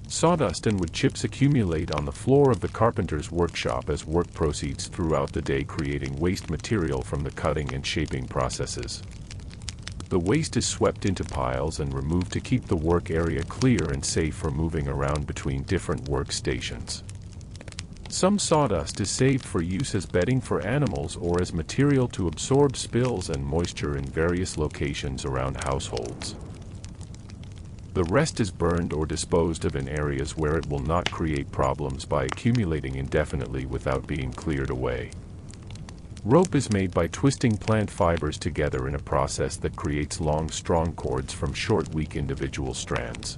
Sawdust and wood chips accumulate on the floor of the carpenter's workshop as work proceeds throughout the day, creating waste material from the cutting and shaping processes. The waste is swept into piles and removed to keep the work area clear and safe for moving around between different workstations. Some sawdust is saved for use as bedding for animals or as material to absorb spills and moisture in various locations around households. The rest is burned or disposed of in areas where it will not create problems by accumulating indefinitely without being cleared away. Rope is made by twisting plant fibers together in a process that creates long, strong cords from short, weak individual strands.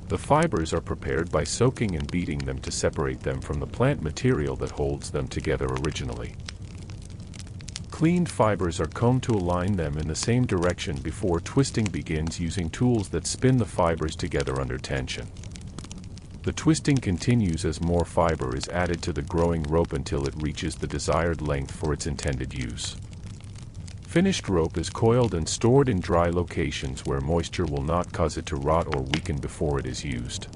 The fibers are prepared by soaking and beating them to separate them from the plant material that holds them together originally. Cleaned fibers are combed to align them in the same direction before twisting begins using tools that spin the fibers together under tension. The twisting continues as more fiber is added to the growing rope until it reaches the desired length for its intended use. Finished rope is coiled and stored in dry locations where moisture will not cause it to rot or weaken before it is used.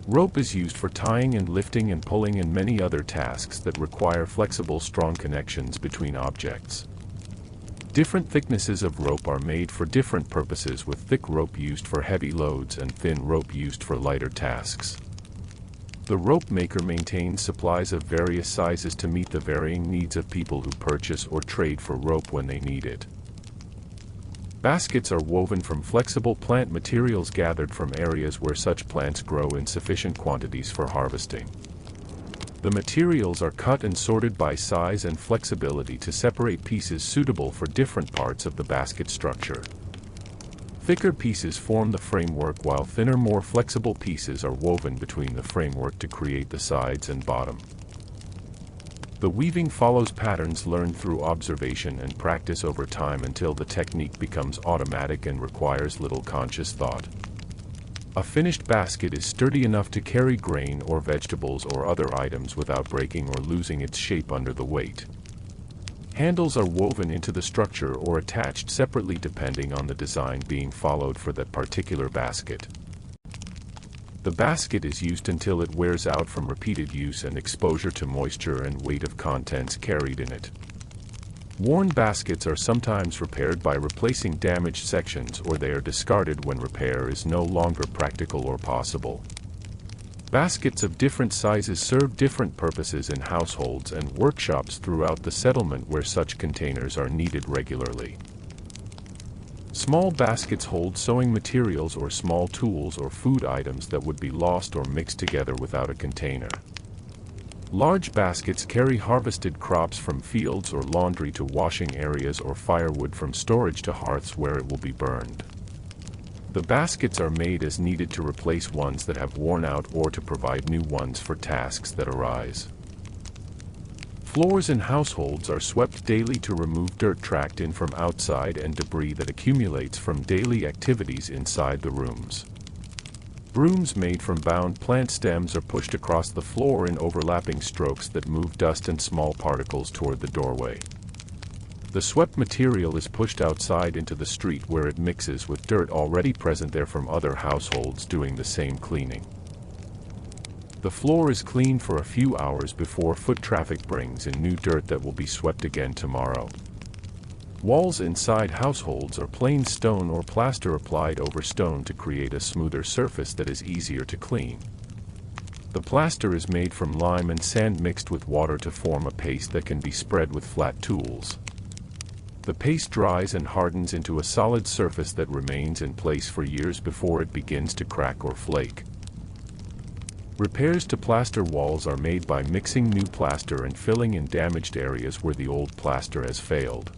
Rope is used for tying and lifting and pulling and many other tasks that require flexible, strong connections between objects. Different thicknesses of rope are made for different purposes, with thick rope used for heavy loads and thin rope used for lighter tasks. The rope maker maintains supplies of various sizes to meet the varying needs of people who purchase or trade for rope when they need it. Baskets are woven from flexible plant materials gathered from areas where such plants grow in sufficient quantities for harvesting. The materials are cut and sorted by size and flexibility to separate pieces suitable for different parts of the basket structure. Thicker pieces form the framework, while thinner, more flexible pieces are woven between the framework to create the sides and bottom. The weaving follows patterns learned through observation and practice over time until the technique becomes automatic and requires little conscious thought. A finished basket is sturdy enough to carry grain or vegetables or other items without breaking or losing its shape under the weight. Handles are woven into the structure or attached separately depending on the design being followed for that particular basket. The basket is used until it wears out from repeated use and exposure to moisture and weight of contents carried in it. Worn baskets are sometimes repaired by replacing damaged sections, or they are discarded when repair is no longer practical or possible. Baskets of different sizes serve different purposes in households and workshops throughout the settlement where such containers are needed regularly. Small baskets hold sewing materials or small tools or food items that would be lost or mixed together without a container. Large baskets carry harvested crops from fields or laundry to washing areas, or firewood from storage to hearths where it will be burned. The baskets are made as needed to replace ones that have worn out or to provide new ones for tasks that arise. Floors in households are swept daily to remove dirt tracked in from outside and debris that accumulates from daily activities inside the rooms. Brooms made from bound plant stems are pushed across the floor in overlapping strokes that move dust and small particles toward the doorway. The swept material is pushed outside into the street where it mixes with dirt already present there from other households doing the same cleaning. The floor is cleaned for a few hours before foot traffic brings in new dirt that will be swept again tomorrow. Walls inside households are plain stone or plaster applied over stone to create a smoother surface that is easier to clean. The plaster is made from lime and sand mixed with water to form a paste that can be spread with flat tools. The paste dries and hardens into a solid surface that remains in place for years before it begins to crack or flake. Repairs to plaster walls are made by mixing new plaster and filling in damaged areas where the old plaster has failed.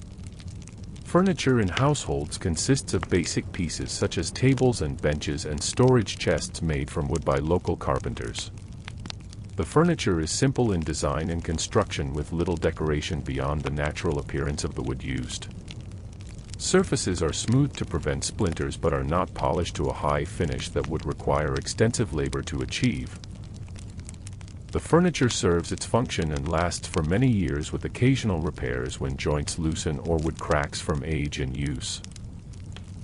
Furniture in households consists of basic pieces such as tables and benches and storage chests made from wood by local carpenters. The furniture is simple in design and construction with little decoration beyond the natural appearance of the wood used. Surfaces are smooth to prevent splinters but are not polished to a high finish that would require extensive labor to achieve. The furniture serves its function and lasts for many years with occasional repairs when joints loosen or wood cracks from age and use.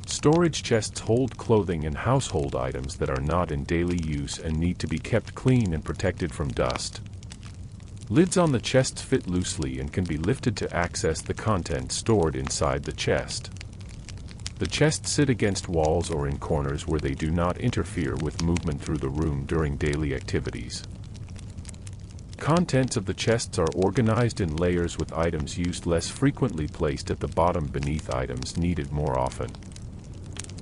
Storage chests hold clothing and household items that are not in daily use and need to be kept clean and protected from dust. Lids on the chests fit loosely and can be lifted to access the contents stored inside the chest. The chests sit against walls or in corners where they do not interfere with movement through the room during daily activities. Contents of the chests are organized in layers with items used less frequently placed at the bottom beneath items needed more often.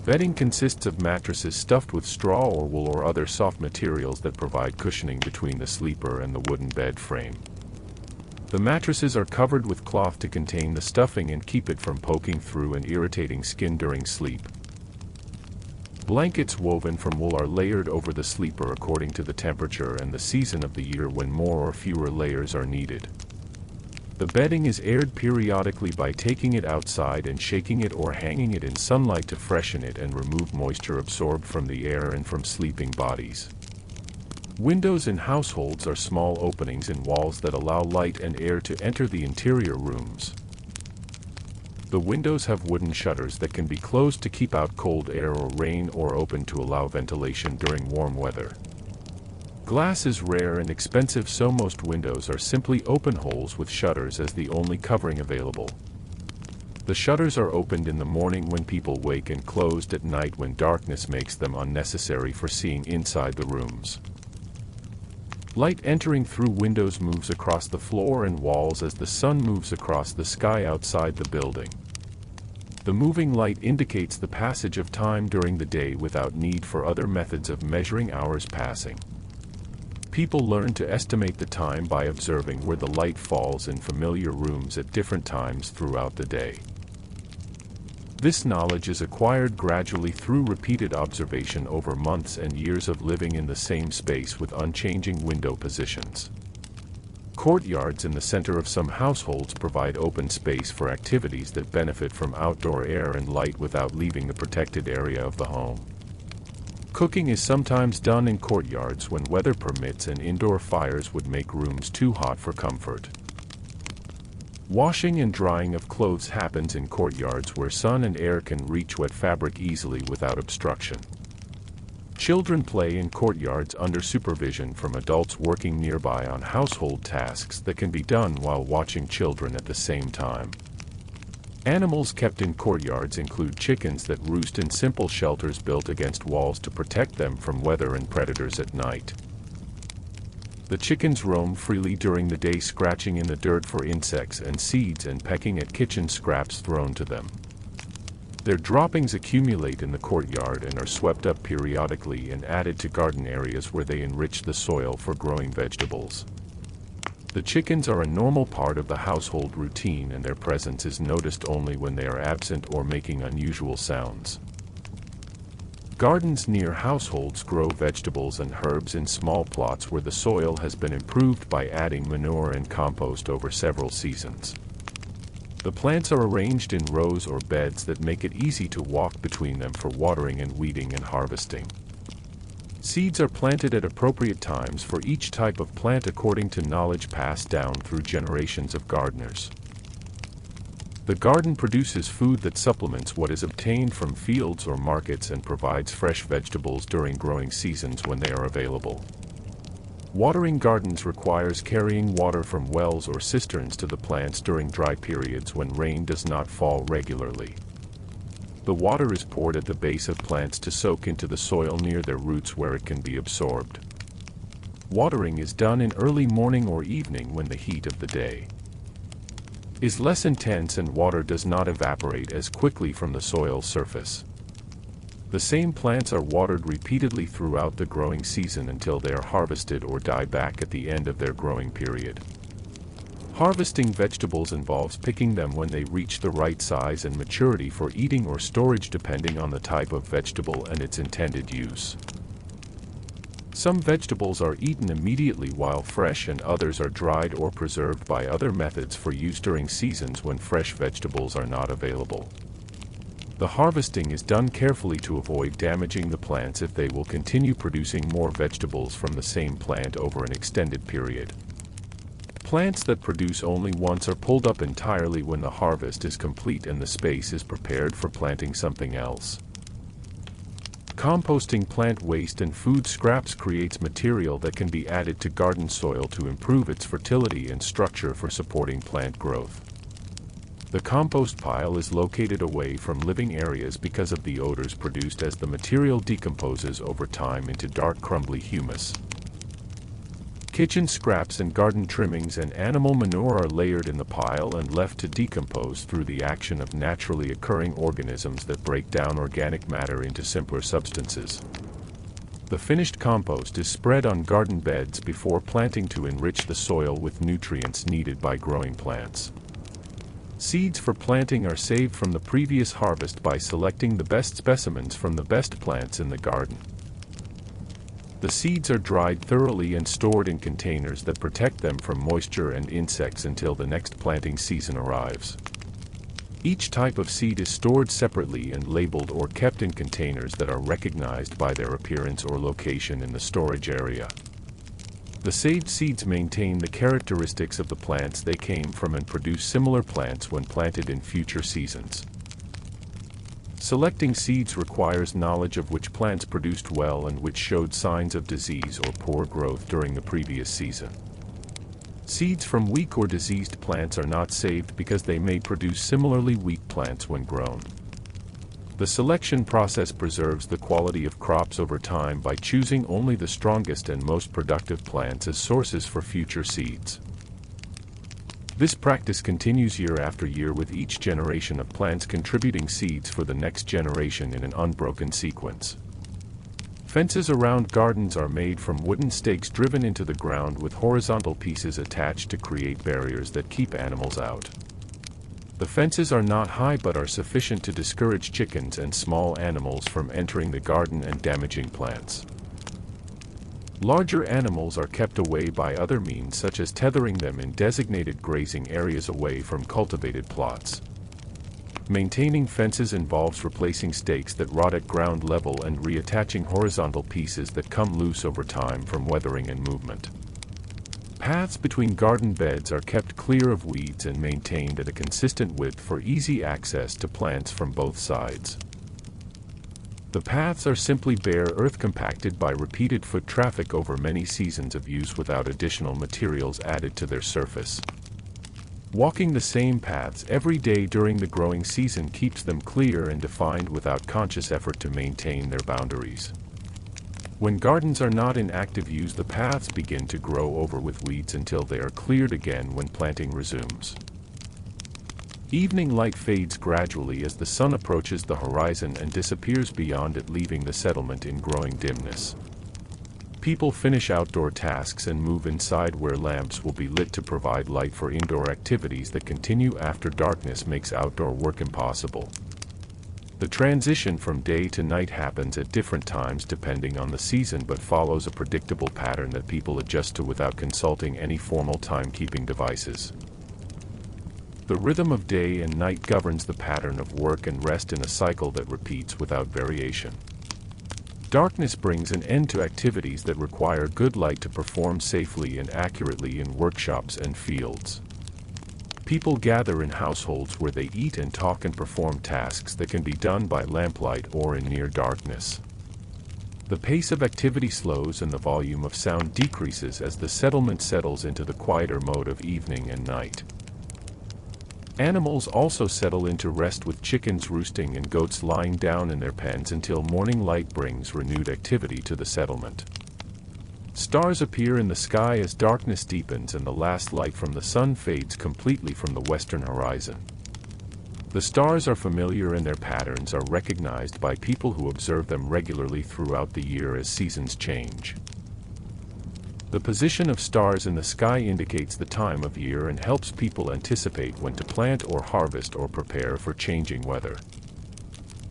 Bedding consists of mattresses stuffed with straw or wool or other soft materials that provide cushioning between the sleeper and the wooden bed frame. The mattresses are covered with cloth to contain the stuffing and keep it from poking through and irritating skin during sleep. Blankets woven from wool are layered over the sleeper according to the temperature and the season of the year when more or fewer layers are needed. The bedding is aired periodically by taking it outside and shaking it or hanging it in sunlight to freshen it and remove moisture absorbed from the air and from sleeping bodies. Windows in households are small openings in walls that allow light and air to enter the interior rooms. The windows have wooden shutters that can be closed to keep out cold air or rain or open to allow ventilation during warm weather. Glass is rare and expensive, so most windows are simply open holes with shutters as the only covering available. The shutters are opened in the morning when people wake and closed at night when darkness makes them unnecessary for seeing inside the rooms. Light entering through windows moves across the floor and walls as the sun moves across the sky outside the building. The moving light indicates the passage of time during the day without need for other methods of measuring hours passing. People learn to estimate the time by observing where the light falls in familiar rooms at different times throughout the day. This knowledge is acquired gradually through repeated observation over months and years of living in the same space with unchanging window positions. Courtyards in the center of some households provide open space for activities that benefit from outdoor air and light without leaving the protected area of the home. Cooking is sometimes done in courtyards when weather permits, and indoor fires would make rooms too hot for comfort. Washing and drying of clothes happens in courtyards where sun and air can reach wet fabric easily without obstruction. Children play in courtyards under supervision from adults working nearby on household tasks that can be done while watching children at the same time. Animals kept in courtyards include chickens that roost in simple shelters built against walls to protect them from weather and predators at night. The chickens roam freely during the day, scratching in the dirt for insects and seeds and pecking at kitchen scraps thrown to them. Their droppings accumulate in the courtyard and are swept up periodically and added to garden areas where they enrich the soil for growing vegetables. The chickens are a normal part of the household routine, and their presence is noticed only when they are absent or making unusual sounds. Gardens near households grow vegetables and herbs in small plots where the soil has been improved by adding manure and compost over several seasons. The plants are arranged in rows or beds that make it easy to walk between them for watering and weeding and harvesting. Seeds are planted at appropriate times for each type of plant according to knowledge passed down through generations of gardeners. The garden produces food that supplements what is obtained from fields or markets and provides fresh vegetables during growing seasons when they are available. Watering gardens requires carrying water from wells or cisterns to the plants during dry periods when rain does not fall regularly. The water is poured at the base of plants to soak into the soil near their roots where it can be absorbed. Watering is done in early morning or evening when the heat of the day is less intense and water does not evaporate as quickly from the soil surface. The same plants are watered repeatedly throughout the growing season until they are harvested or die back at the end of their growing period. Harvesting vegetables involves picking them when they reach the right size and maturity for eating or storage depending on the type of vegetable and its intended use. Some vegetables are eaten immediately while fresh and others are dried or preserved by other methods for use during seasons when fresh vegetables are not available. The harvesting is done carefully to avoid damaging the plants if they will continue producing more vegetables from the same plant over an extended period. Plants that produce only once are pulled up entirely when the harvest is complete and the space is prepared for planting something else. Composting plant waste and food scraps creates material that can be added to garden soil to improve its fertility and structure for supporting plant growth. The compost pile is located away from living areas because of the odors produced as the material decomposes over time into dark crumbly humus. Kitchen scraps and garden trimmings and animal manure are layered in the pile and left to decompose through the action of naturally occurring organisms that break down organic matter into simpler substances. The finished compost is spread on garden beds before planting to enrich the soil with nutrients needed by growing plants. Seeds for planting are saved from the previous harvest by selecting the best specimens from the best plants in the garden. The seeds are dried thoroughly and stored in containers that protect them from moisture and insects until the next planting season arrives. Each type of seed is stored separately and labeled or kept in containers that are recognized by their appearance or location in the storage area. The saved seeds maintain the characteristics of the plants they came from and produce similar plants when planted in future seasons. Selecting seeds requires knowledge of which plants produced well and which showed signs of disease or poor growth during the previous season. Seeds from weak or diseased plants are not saved because they may produce similarly weak plants when grown. The selection process preserves the quality of crops over time by choosing only the strongest and most productive plants as sources for future seeds. This practice continues year after year with each generation of plants contributing seeds for the next generation in an unbroken sequence. Fences around gardens are made from wooden stakes driven into the ground with horizontal pieces attached to create barriers that keep animals out. The fences are not high but are sufficient to discourage chickens and small animals from entering the garden and damaging plants. Larger animals are kept away by other means such as tethering them in designated grazing areas away from cultivated plots. Maintaining fences involves replacing stakes that rot at ground level and reattaching horizontal pieces that come loose over time from weathering and movement. Paths between garden beds are kept clear of weeds and maintained at a consistent width for easy access to plants from both sides. The paths are simply bare earth compacted by repeated foot traffic over many seasons of use without additional materials added to their surface. Walking the same paths every day during the growing season keeps them clear and defined without conscious effort to maintain their boundaries. When gardens are not in active use, the paths begin to grow over with weeds until they are cleared again when planting resumes. Evening light fades gradually as the sun approaches the horizon and disappears beyond it, leaving the settlement in growing dimness. People finish outdoor tasks and move inside where lamps will be lit to provide light for indoor activities that continue after darkness makes outdoor work impossible. The transition from day to night happens at different times depending on the season but follows a predictable pattern that people adjust to without consulting any formal timekeeping devices. The rhythm of day and night governs the pattern of work and rest in a cycle that repeats without variation. Darkness brings an end to activities that require good light to perform safely and accurately in workshops and fields. People gather in households where they eat and talk and perform tasks that can be done by lamplight or in near darkness. The pace of activity slows and the volume of sound decreases as the settlement settles into the quieter mode of evening and night. Animals also settle into rest, with chickens roosting and goats lying down in their pens until morning light brings renewed activity to the settlement. Stars appear in the sky as darkness deepens and the last light from the sun fades completely from the western horizon. The stars are familiar and their patterns are recognized by people who observe them regularly throughout the year as seasons change. The position of stars in the sky indicates the time of year and helps people anticipate when to plant or harvest or prepare for changing weather.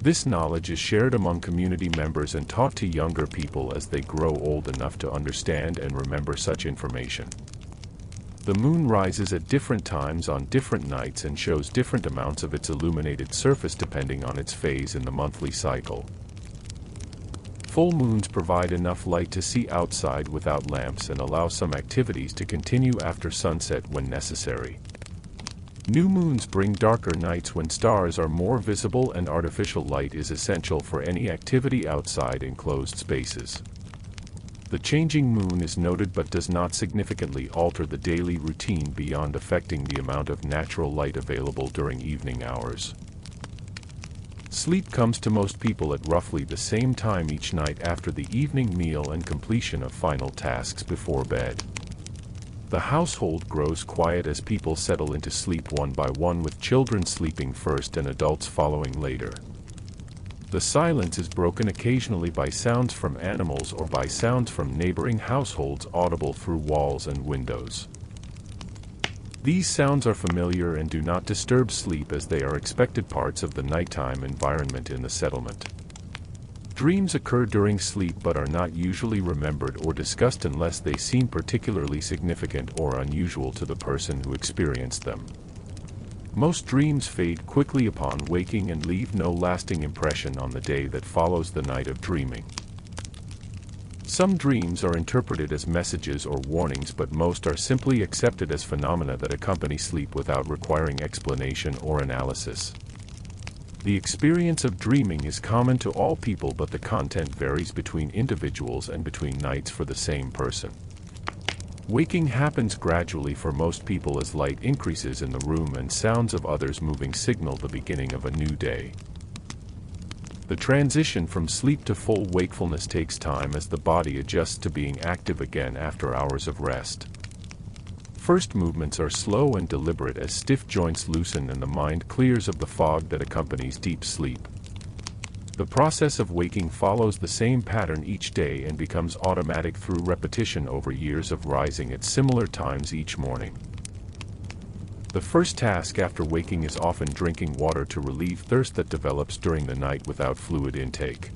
This knowledge is shared among community members and taught to younger people as they grow old enough to understand and remember such information. The moon rises at different times on different nights and shows different amounts of its illuminated surface depending on its phase in the monthly cycle. Full moons provide enough light to see outside without lamps and allow some activities to continue after sunset when necessary. New moons bring darker nights when stars are more visible and artificial light is essential for any activity outside in closed spaces. The changing moon is noted but does not significantly alter the daily routine beyond affecting the amount of natural light available during evening hours. Sleep comes to most people at roughly the same time each night after the evening meal and completion of final tasks before bed. The household grows quiet as people settle into sleep one by one, with children sleeping first and adults following later. The silence is broken occasionally by sounds from animals or by sounds from neighboring households audible through walls and windows. These sounds are familiar and do not disturb sleep as they are expected parts of the nighttime environment in the settlement. Dreams occur during sleep but are not usually remembered or discussed unless they seem particularly significant or unusual to the person who experienced them. Most dreams fade quickly upon waking and leave no lasting impression on the day that follows the night of dreaming. Some dreams are interpreted as messages or warnings, but most are simply accepted as phenomena that accompany sleep without requiring explanation or analysis. The experience of dreaming is common to all people, but the content varies between individuals and between nights for the same person. Waking happens gradually for most people as light increases in the room and sounds of others moving signal the beginning of a new day. The transition from sleep to full wakefulness takes time as the body adjusts to being active again after hours of rest. First movements are slow and deliberate as stiff joints loosen and the mind clears of the fog that accompanies deep sleep. The process of waking follows the same pattern each day and becomes automatic through repetition over years of rising at similar times each morning. The first task after waking is often drinking water to relieve thirst that develops during the night without fluid intake.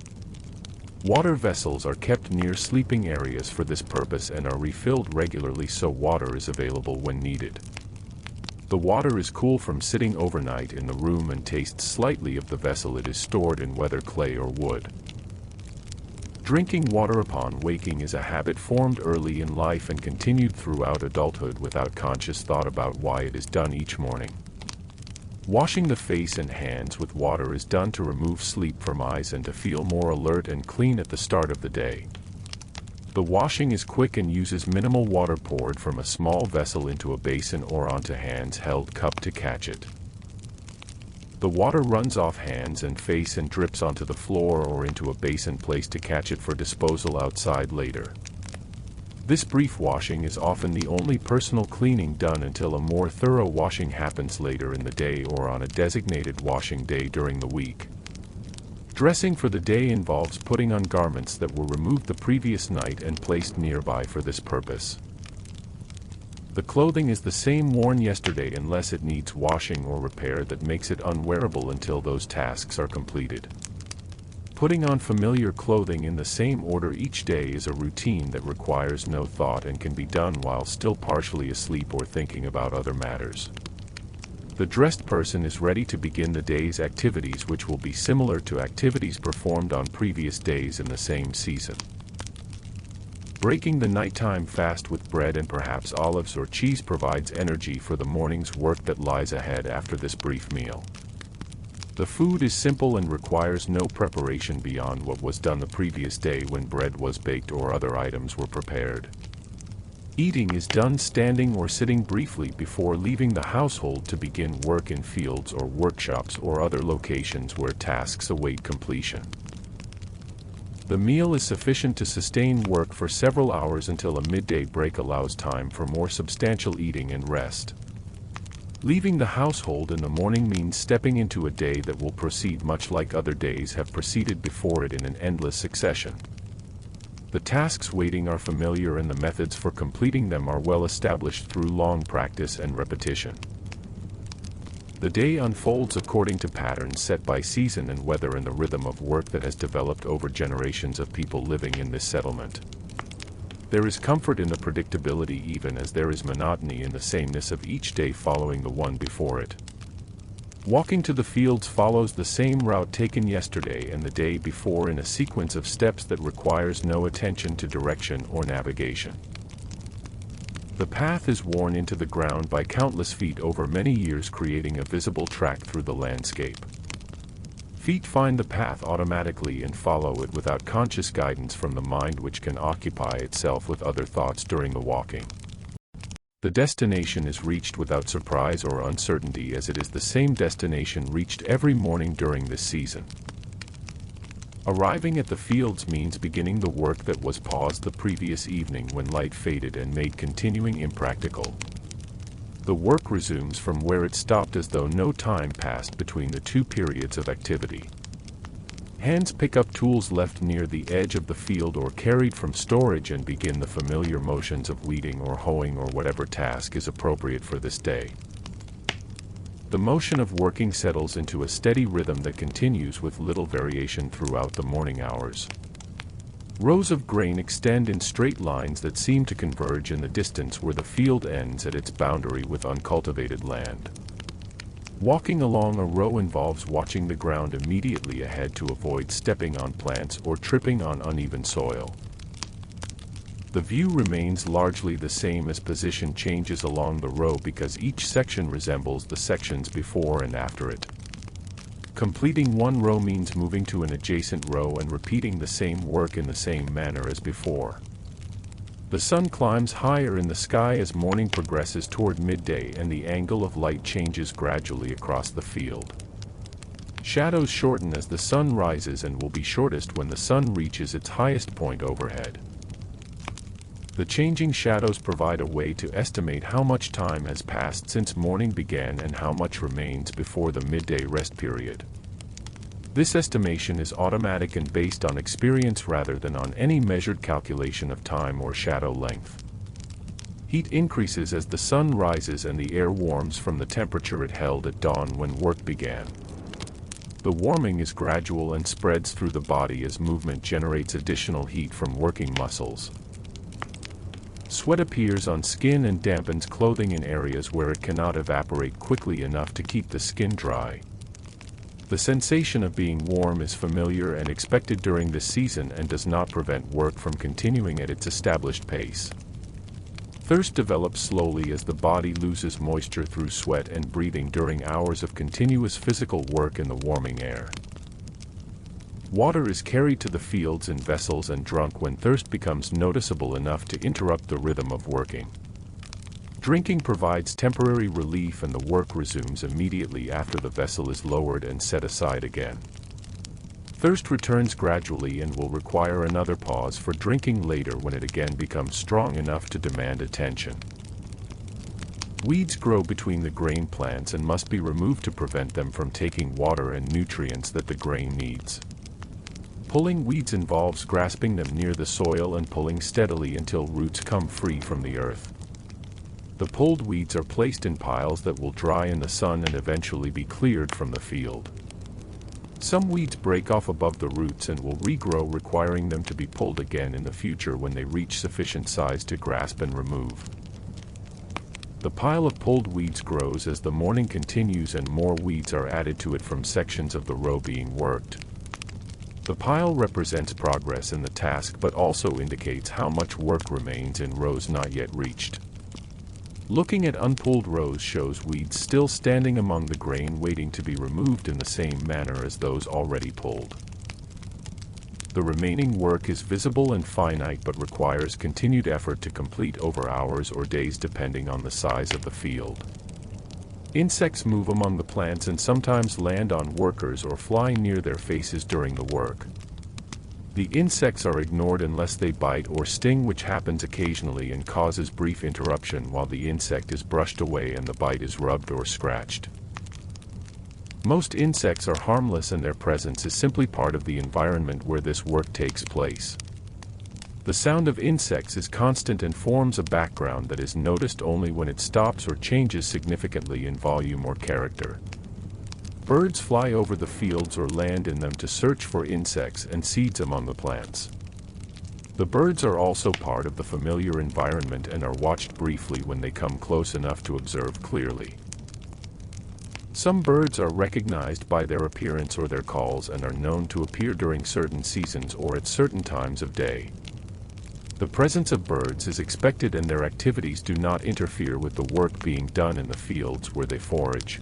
Water vessels are kept near sleeping areas for this purpose and are refilled regularly so water is available when needed. The water is cool from sitting overnight in the room and tastes slightly of the vessel it is stored in, whether clay or wood. Drinking water upon waking is a habit formed early in life and continued throughout adulthood without conscious thought about why it is done each morning. Washing the face and hands with water is done to remove sleep from eyes and to feel more alert and clean at the start of the day. The washing is quick and uses minimal water poured from a small vessel into a basin or onto hands held cup to catch it. The water runs off hands and face and drips onto the floor or into a basin placed to catch it for disposal outside later. This brief washing is often the only personal cleaning done until a more thorough washing happens later in the day or on a designated washing day during the week. Dressing for the day involves putting on garments that were removed the previous night and placed nearby for this purpose. The clothing is the same worn yesterday unless it needs washing or repair that makes it unwearable until those tasks are completed. Putting on familiar clothing in the same order each day is a routine that requires no thought and can be done while still partially asleep or thinking about other matters. The dressed person is ready to begin the day's activities, which will be similar to activities performed on previous days in the same season. Breaking the nighttime fast with bread and perhaps olives or cheese provides energy for the morning's work that lies ahead after this brief meal. The food is simple and requires no preparation beyond what was done the previous day when bread was baked or other items were prepared. Eating is done standing or sitting briefly before leaving the household to begin work in fields or workshops or other locations where tasks await completion. The meal is sufficient to sustain work for several hours until a midday break allows time for more substantial eating and rest. Leaving the household in the morning means stepping into a day that will proceed much like other days have proceeded before it in an endless succession. The tasks waiting are familiar and the methods for completing them are well established through long practice and repetition. The day unfolds according to patterns set by season and weather and the rhythm of work that has developed over generations of people living in this settlement. There is comfort in the predictability even as there is monotony in the sameness of each day following the one before it. Walking to the fields follows the same route taken yesterday and the day before in a sequence of steps that requires no attention to direction or navigation. The path is worn into the ground by countless feet over many years, creating a visible track through the landscape. Feet find the path automatically and follow it without conscious guidance from the mind, which can occupy itself with other thoughts during the walking. The destination is reached without surprise or uncertainty, as it is the same destination reached every morning during this season. Arriving at the fields means beginning the work that was paused the previous evening when light faded and made continuing impractical. The work resumes from where it stopped as though no time passed between the two periods of activity. Hands pick up tools left near the edge of the field or carried from storage and begin the familiar motions of weeding or hoeing or whatever task is appropriate for this day. The motion of working settles into a steady rhythm that continues with little variation throughout the morning hours. Rows of grain extend in straight lines that seem to converge in the distance where the field ends at its boundary with uncultivated land. Walking along a row involves watching the ground immediately ahead to avoid stepping on plants or tripping on uneven soil. The view remains largely the same as position changes along the row because each section resembles the sections before and after it. Completing one row means moving to an adjacent row and repeating the same work in the same manner as before. The sun climbs higher in the sky as morning progresses toward midday and the angle of light changes gradually across the field. Shadows shorten as the sun rises and will be shortest when the sun reaches its highest point overhead. The changing shadows provide a way to estimate how much time has passed since morning began and how much remains before the midday rest period. This estimation is automatic and based on experience rather than on any measured calculation of time or shadow length. Heat increases as the sun rises and the air warms from the temperature it held at dawn when work began. The warming is gradual and spreads through the body as movement generates additional heat from working muscles. Sweat appears on skin and dampens clothing in areas where it cannot evaporate quickly enough to keep the skin dry. The sensation of being warm is familiar and expected during this season and does not prevent work from continuing at its established pace. Thirst develops slowly as the body loses moisture through sweat and breathing during hours of continuous physical work in the warming air. Water is carried to the fields in vessels and drunk when thirst becomes noticeable enough to interrupt the rhythm of working. Drinking provides temporary relief and the work resumes immediately after the vessel is lowered and set aside again. Thirst returns gradually and will require another pause for drinking later when it again becomes strong enough to demand attention. Weeds grow between the grain plants and must be removed to prevent them from taking water and nutrients that the grain needs. Pulling weeds involves grasping them near the soil and pulling steadily until roots come free from the earth. The pulled weeds are placed in piles that will dry in the sun and eventually be cleared from the field. Some weeds break off above the roots and will regrow, requiring them to be pulled again in the future when they reach sufficient size to grasp and remove. The pile of pulled weeds grows as the morning continues and more weeds are added to it from sections of the row being worked. The pile represents progress in the task but also indicates how much work remains in rows not yet reached. Looking at unpulled rows shows weeds still standing among the grain waiting to be removed in the same manner as those already pulled. The remaining work is visible and finite but requires continued effort to complete over hours or days depending on the size of the field. Insects move among the plants and sometimes land on workers or fly near their faces during the work. The insects are ignored unless they bite or sting, which happens occasionally and causes brief interruption while the insect is brushed away and the bite is rubbed or scratched. Most insects are harmless and their presence is simply part of the environment where this work takes place. The sound of insects is constant and forms a background that is noticed only when it stops or changes significantly in volume or character. Birds fly over the fields or land in them to search for insects and seeds among the plants. The birds are also part of the familiar environment and are watched briefly when they come close enough to observe clearly. Some birds are recognized by their appearance or their calls and are known to appear during certain seasons or at certain times of day. The presence of birds is expected and their activities do not interfere with the work being done in the fields where they forage.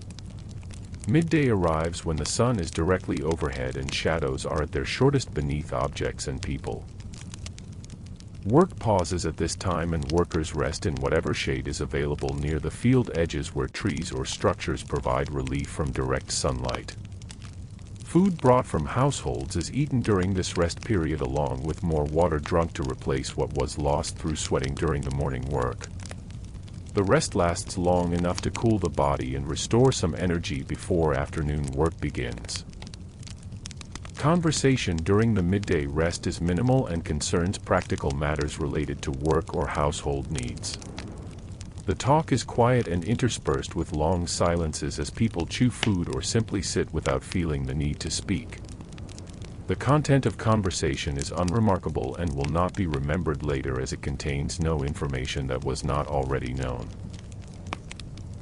Midday arrives when the sun is directly overhead and shadows are at their shortest beneath objects and people. Work pauses at this time and workers rest in whatever shade is available near the field edges where trees or structures provide relief from direct sunlight. Food brought from households is eaten during this rest period along with more water drunk to replace what was lost through sweating during the morning work. The rest lasts long enough to cool the body and restore some energy before afternoon work begins. Conversation during the midday rest is minimal and concerns practical matters related to work or household needs. The talk is quiet and interspersed with long silences as people chew food or simply sit without feeling the need to speak. The content of conversation is unremarkable and will not be remembered later as it contains no information that was not already known.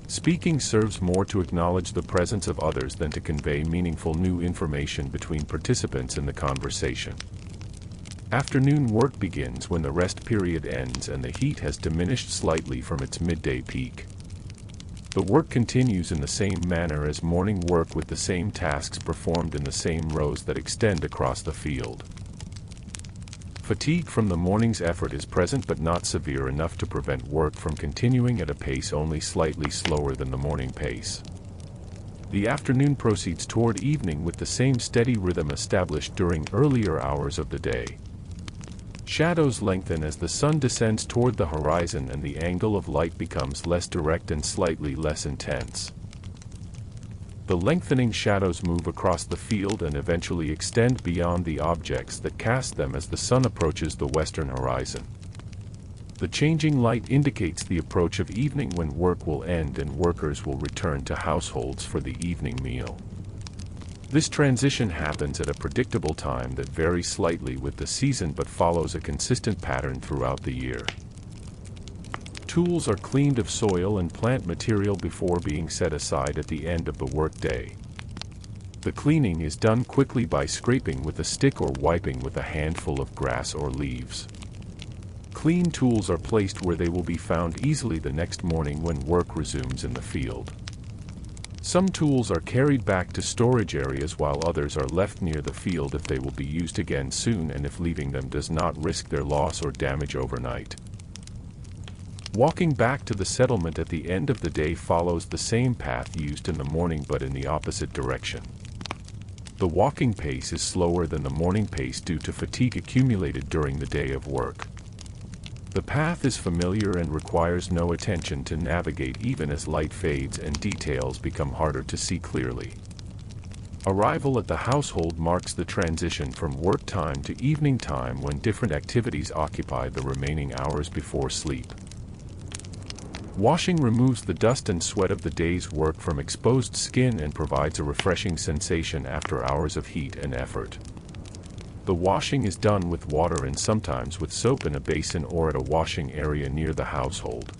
Speaking serves more to acknowledge the presence of others than to convey meaningful new information between participants in the conversation. Afternoon work begins when the rest period ends and the heat has diminished slightly from its midday peak. The work continues in the same manner as morning work with the same tasks performed in the same rows that extend across the field. Fatigue from the morning's effort is present but not severe enough to prevent work from continuing at a pace only slightly slower than the morning pace. The afternoon proceeds toward evening with the same steady rhythm established during earlier hours of the day. Shadows lengthen as the sun descends toward the horizon and the angle of light becomes less direct and slightly less intense. The lengthening shadows move across the field and eventually extend beyond the objects that cast them as the sun approaches the western horizon. The changing light indicates the approach of evening when work will end and workers will return to households for the evening meal. This transition happens at a predictable time that varies slightly with the season but follows a consistent pattern throughout the year. Tools are cleaned of soil and plant material before being set aside at the end of the workday. The cleaning is done quickly by scraping with a stick or wiping with a handful of grass or leaves. Clean tools are placed where they will be found easily the next morning when work resumes in the field. Some tools are carried back to storage areas while others are left near the field if they will be used again soon and if leaving them does not risk their loss or damage overnight. Walking back to the settlement at the end of the day follows the same path used in the morning but in the opposite direction. The walking pace is slower than the morning pace due to fatigue accumulated during the day of work. The path is familiar and requires no attention to navigate even as light fades and details become harder to see clearly. Arrival at the household marks the transition from work time to evening time when different activities occupy the remaining hours before sleep. Washing removes the dust and sweat of the day's work from exposed skin and provides a refreshing sensation after hours of heat and effort. The washing is done with water and sometimes with soap in a basin or at a washing area near the household.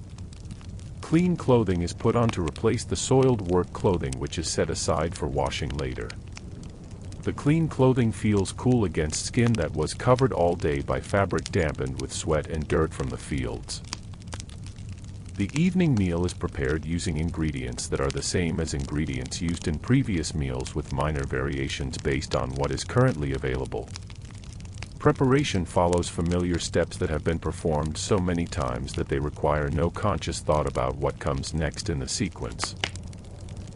Clean clothing is put on to replace the soiled work clothing which is set aside for washing later. The clean clothing feels cool against skin that was covered all day by fabric dampened with sweat and dirt from the fields. The evening meal is prepared using ingredients that are the same as ingredients used in previous meals with minor variations based on what is currently available. Preparation follows familiar steps that have been performed so many times that they require no conscious thought about what comes next in the sequence.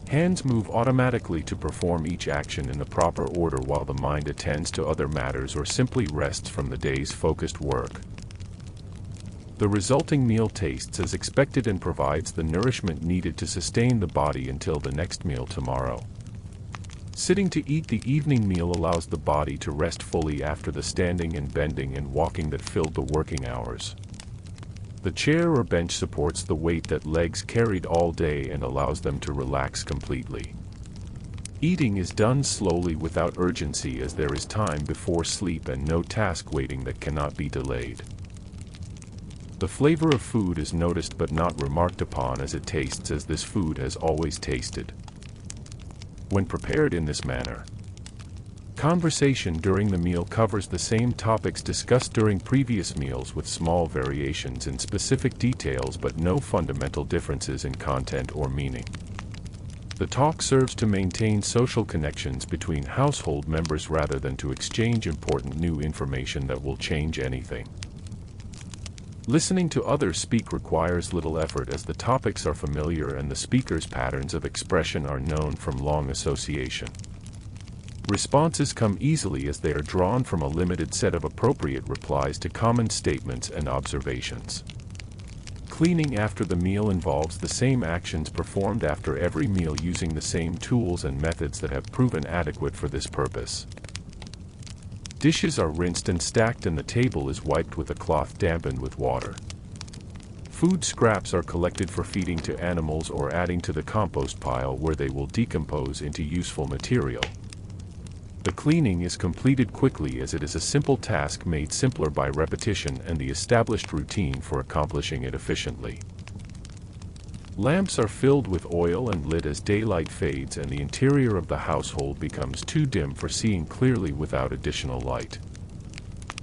Hands move automatically to perform each action in the proper order while the mind attends to other matters or simply rests from the day's focused work. The resulting meal tastes as expected and provides the nourishment needed to sustain the body until the next meal tomorrow. Sitting to eat the evening meal allows the body to rest fully after the standing and bending and walking that filled the working hours. The chair or bench supports the weight that legs carried all day and allows them to relax completely. Eating is done slowly without urgency as there is time before sleep and no task waiting that cannot be delayed. The flavor of food is noticed but not remarked upon as it tastes as this food has always tasted. When prepared in this manner, conversation during the meal covers the same topics discussed during previous meals with small variations in specific details but no fundamental differences in content or meaning. The talk serves to maintain social connections between household members rather than to exchange important new information that will change anything. Listening to others speak requires little effort as the topics are familiar and the speaker's patterns of expression are known from long association. Responses come easily as they are drawn from a limited set of appropriate replies to common statements and observations. Cleaning after the meal involves the same actions performed after every meal using the same tools and methods that have proven adequate for this purpose. Dishes are rinsed and stacked and the table is wiped with a cloth dampened with water. Food scraps are collected for feeding to animals or adding to the compost pile where they will decompose into useful material. The cleaning is completed quickly as it is a simple task made simpler by repetition and the established routine for accomplishing it efficiently. Lamps are filled with oil and lit as daylight fades and the interior of the household becomes too dim for seeing clearly without additional light.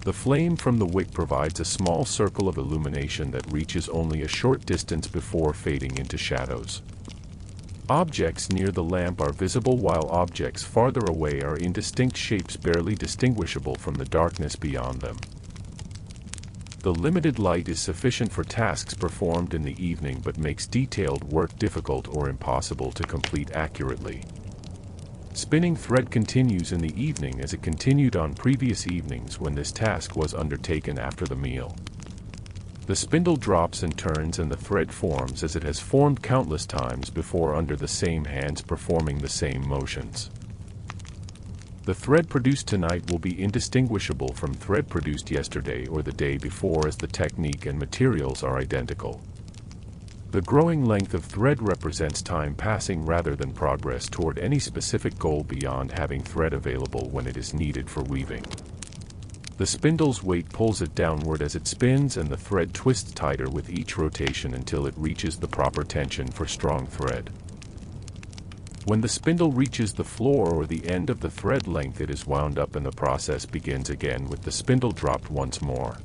The flame from the wick provides a small circle of illumination that reaches only a short distance before fading into shadows. Objects near the lamp are visible while objects farther away are indistinct shapes barely distinguishable from the darkness beyond them. The limited light is sufficient for tasks performed in the evening but makes detailed work difficult or impossible to complete accurately. Spinning thread continues in the evening as it continued on previous evenings when this task was undertaken after the meal. The spindle drops and turns and the thread forms as it has formed countless times before under the same hands performing the same motions. The thread produced tonight will be indistinguishable from thread produced yesterday or the day before as the technique and materials are identical. The growing length of thread represents time passing rather than progress toward any specific goal beyond having thread available when it is needed for weaving. The spindle's weight pulls it downward as it spins and the thread twists tighter with each rotation until it reaches the proper tension for strong thread. When the spindle reaches the floor or the end of the thread length it is wound up and the process begins again with the spindle dropped once more.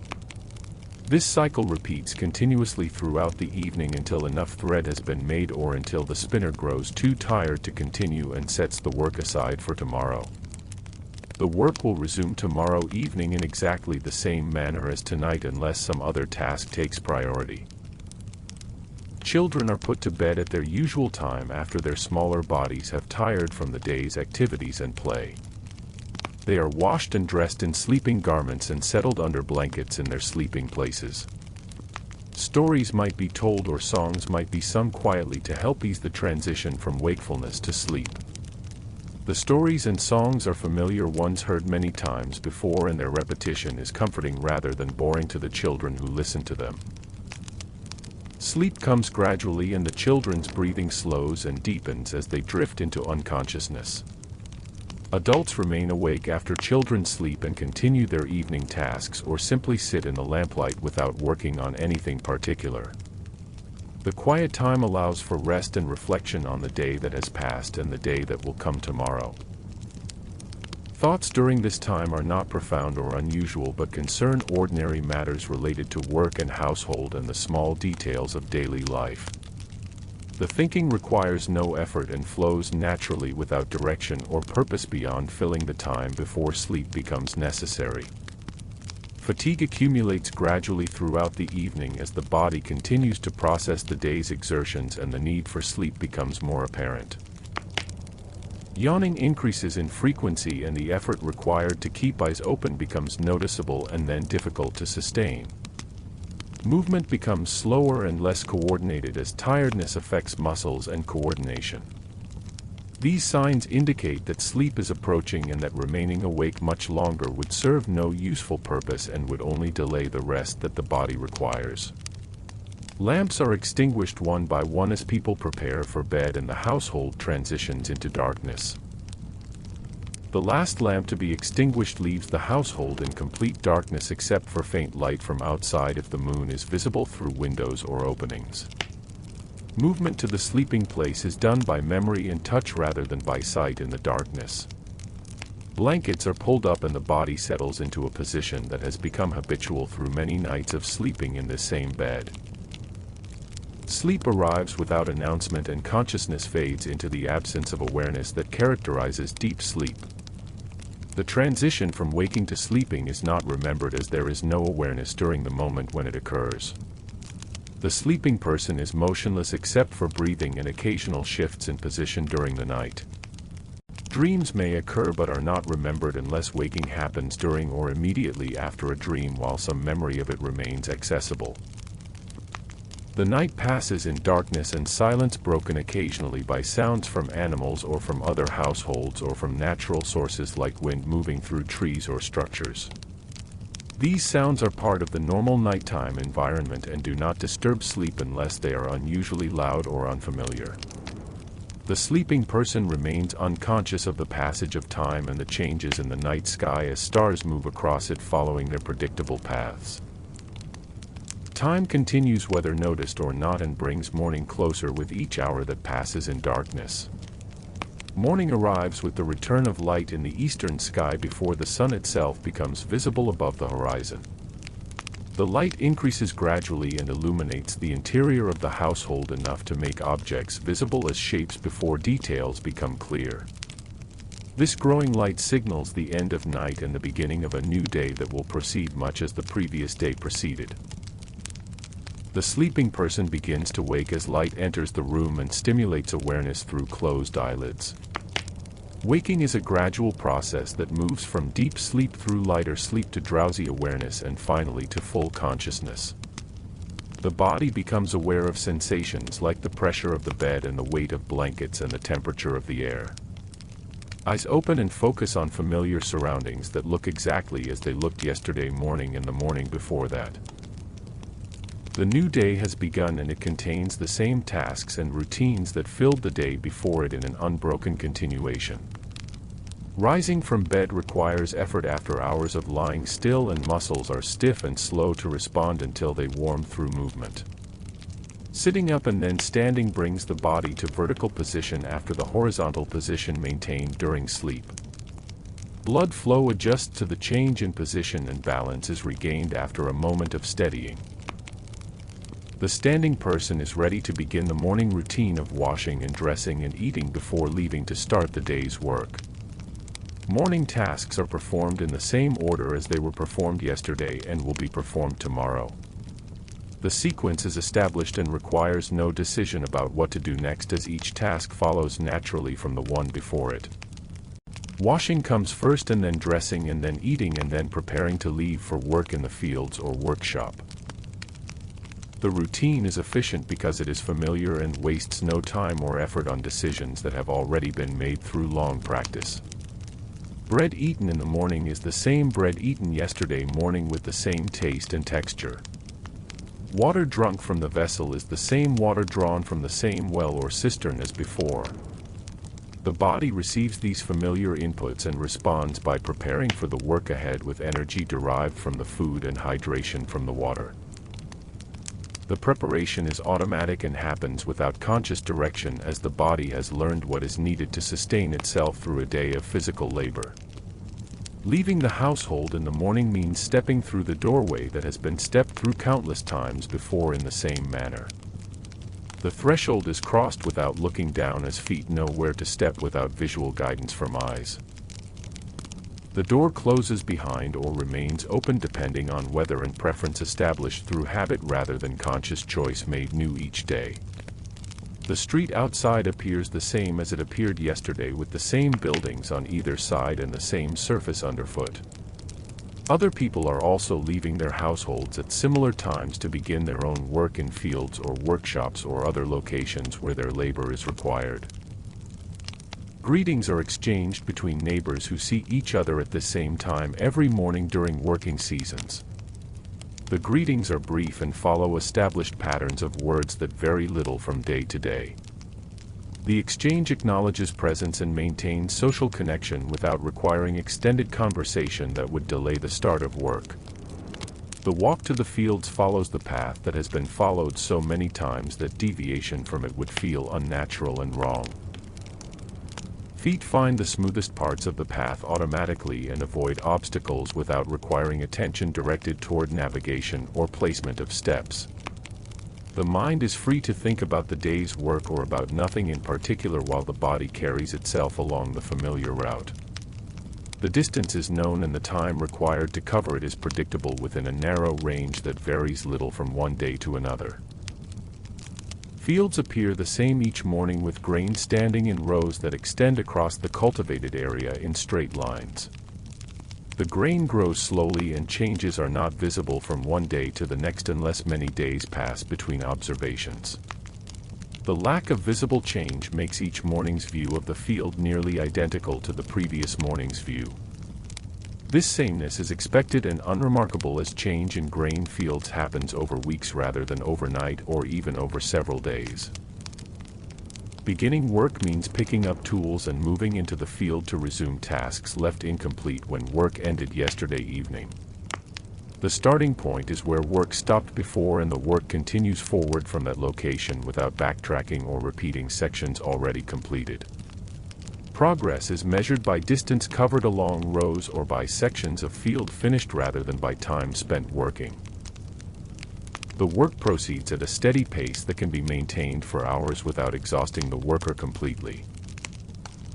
This cycle repeats continuously throughout the evening until enough thread has been made or until the spinner grows too tired to continue and sets the work aside for tomorrow. The work will resume tomorrow evening in exactly the same manner as tonight unless some other task takes priority. Children are put to bed at their usual time after their smaller bodies have tired from the day's activities and play. They are washed and dressed in sleeping garments and settled under blankets in their sleeping places. Stories might be told or songs might be sung quietly to help ease the transition from wakefulness to sleep. The stories and songs are familiar ones heard many times before and their repetition is comforting rather than boring to the children who listen to them. Sleep comes gradually and the children's breathing slows and deepens as they drift into unconsciousness. Adults remain awake after children sleep and continue their evening tasks or simply sit in the lamplight without working on anything particular. The quiet time allows for rest and reflection on the day that has passed and the day that will come tomorrow. Thoughts during this time are not profound or unusual but concern ordinary matters related to work and household and the small details of daily life. The thinking requires no effort and flows naturally without direction or purpose beyond filling the time before sleep becomes necessary. Fatigue accumulates gradually throughout the evening as the body continues to process the day's exertions and the need for sleep becomes more apparent. Yawning increases in frequency and the effort required to keep eyes open becomes noticeable and then difficult to sustain. Movement becomes slower and less coordinated as tiredness affects muscles and coordination. These signs indicate that sleep is approaching and that remaining awake much longer would serve no useful purpose and would only delay the rest that the body requires. Lamps are extinguished one by one as people prepare for bed and the household transitions into darkness. The last lamp to be extinguished leaves the household in complete darkness except for faint light from outside if the moon is visible through windows or openings. Movement to the sleeping place is done by memory and touch rather than by sight in the darkness. Blankets are pulled up and the body settles into a position that has become habitual through many nights of sleeping in this same bed. Sleep arrives without announcement and consciousness fades into the absence of awareness that characterizes deep sleep. The transition from waking to sleeping is not remembered as there is no awareness during the moment when it occurs. The sleeping person is motionless except for breathing and occasional shifts in position during the night. Dreams may occur but are not remembered unless waking happens during or immediately after a dream while some memory of it remains accessible. The night passes in darkness and silence broken occasionally by sounds from animals or from other households or from natural sources like wind moving through trees or structures. These sounds are part of the normal nighttime environment and do not disturb sleep unless they are unusually loud or unfamiliar. The sleeping person remains unconscious of the passage of time and the changes in the night sky as stars move across it following their predictable paths. Time continues whether noticed or not and brings morning closer with each hour that passes in darkness. Morning arrives with the return of light in the eastern sky before the sun itself becomes visible above the horizon. The light increases gradually and illuminates the interior of the household enough to make objects visible as shapes before details become clear. This growing light signals the end of night and the beginning of a new day that will proceed much as the previous day proceeded. The sleeping person begins to wake as light enters the room and stimulates awareness through closed eyelids. Waking is a gradual process that moves from deep sleep through lighter sleep to drowsy awareness and finally to full consciousness. The body becomes aware of sensations like the pressure of the bed and the weight of blankets and the temperature of the air. Eyes open and focus on familiar surroundings that look exactly as they looked yesterday morning and the morning before that. The new day has begun and it contains the same tasks and routines that filled the day before it in an unbroken continuation. Rising from bed requires effort after hours of lying still and muscles are stiff and slow to respond until they warm through movement. Sitting up and then standing brings the body to vertical position after the horizontal position maintained during sleep. Blood flow adjusts to the change in position and balance is regained after a moment of steadying. The standing person is ready to begin the morning routine of washing and dressing and eating before leaving to start the day's work. Morning tasks are performed in the same order as they were performed yesterday and will be performed tomorrow. The sequence is established and requires no decision about what to do next as each task follows naturally from the one before it. Washing comes first and then dressing and then eating and then preparing to leave for work in the fields or workshop. The routine is efficient because it is familiar and wastes no time or effort on decisions that have already been made through long practice. Bread eaten in the morning is the same bread eaten yesterday morning with the same taste and texture. Water drunk from the vessel is the same water drawn from the same well or cistern as before. The body receives these familiar inputs and responds by preparing for the work ahead with energy derived from the food and hydration from the water. The preparation is automatic and happens without conscious direction as the body has learned what is needed to sustain itself through a day of physical labor. Leaving the household in the morning means stepping through the doorway that has been stepped through countless times before in the same manner. The threshold is crossed without looking down as feet know where to step without visual guidance from eyes. The door closes behind or remains open depending on weather and preference established through habit rather than conscious choice made new each day. The street outside appears the same as it appeared yesterday, with the same buildings on either side and the same surface underfoot. Other people are also leaving their households at similar times to begin their own work in fields or workshops or other locations where their labor is required. Greetings are exchanged between neighbors who see each other at the same time every morning during working seasons. The greetings are brief and follow established patterns of words that vary little from day to day. The exchange acknowledges presence and maintains social connection without requiring extended conversation that would delay the start of work. The walk to the fields follows the path that has been followed so many times that deviation from it would feel unnatural and wrong. Feet find the smoothest parts of the path automatically and avoid obstacles without requiring attention directed toward navigation or placement of steps. The mind is free to think about the day's work or about nothing in particular while the body carries itself along the familiar route. The distance is known and the time required to cover it is predictable within a narrow range that varies little from one day to another. Fields appear the same each morning with grain standing in rows that extend across the cultivated area in straight lines. The grain grows slowly and changes are not visible from one day to the next unless many days pass between observations. The lack of visible change makes each morning's view of the field nearly identical to the previous morning's view. This sameness is expected and unremarkable as change in grain fields happens over weeks rather than overnight or even over several days. Beginning work means picking up tools and moving into the field to resume tasks left incomplete when work ended yesterday evening. The starting point is where work stopped before and the work continues forward from that location without backtracking or repeating sections already completed. Progress is measured by distance covered along rows or by sections of field finished rather than by time spent working. The work proceeds at a steady pace that can be maintained for hours without exhausting the worker completely.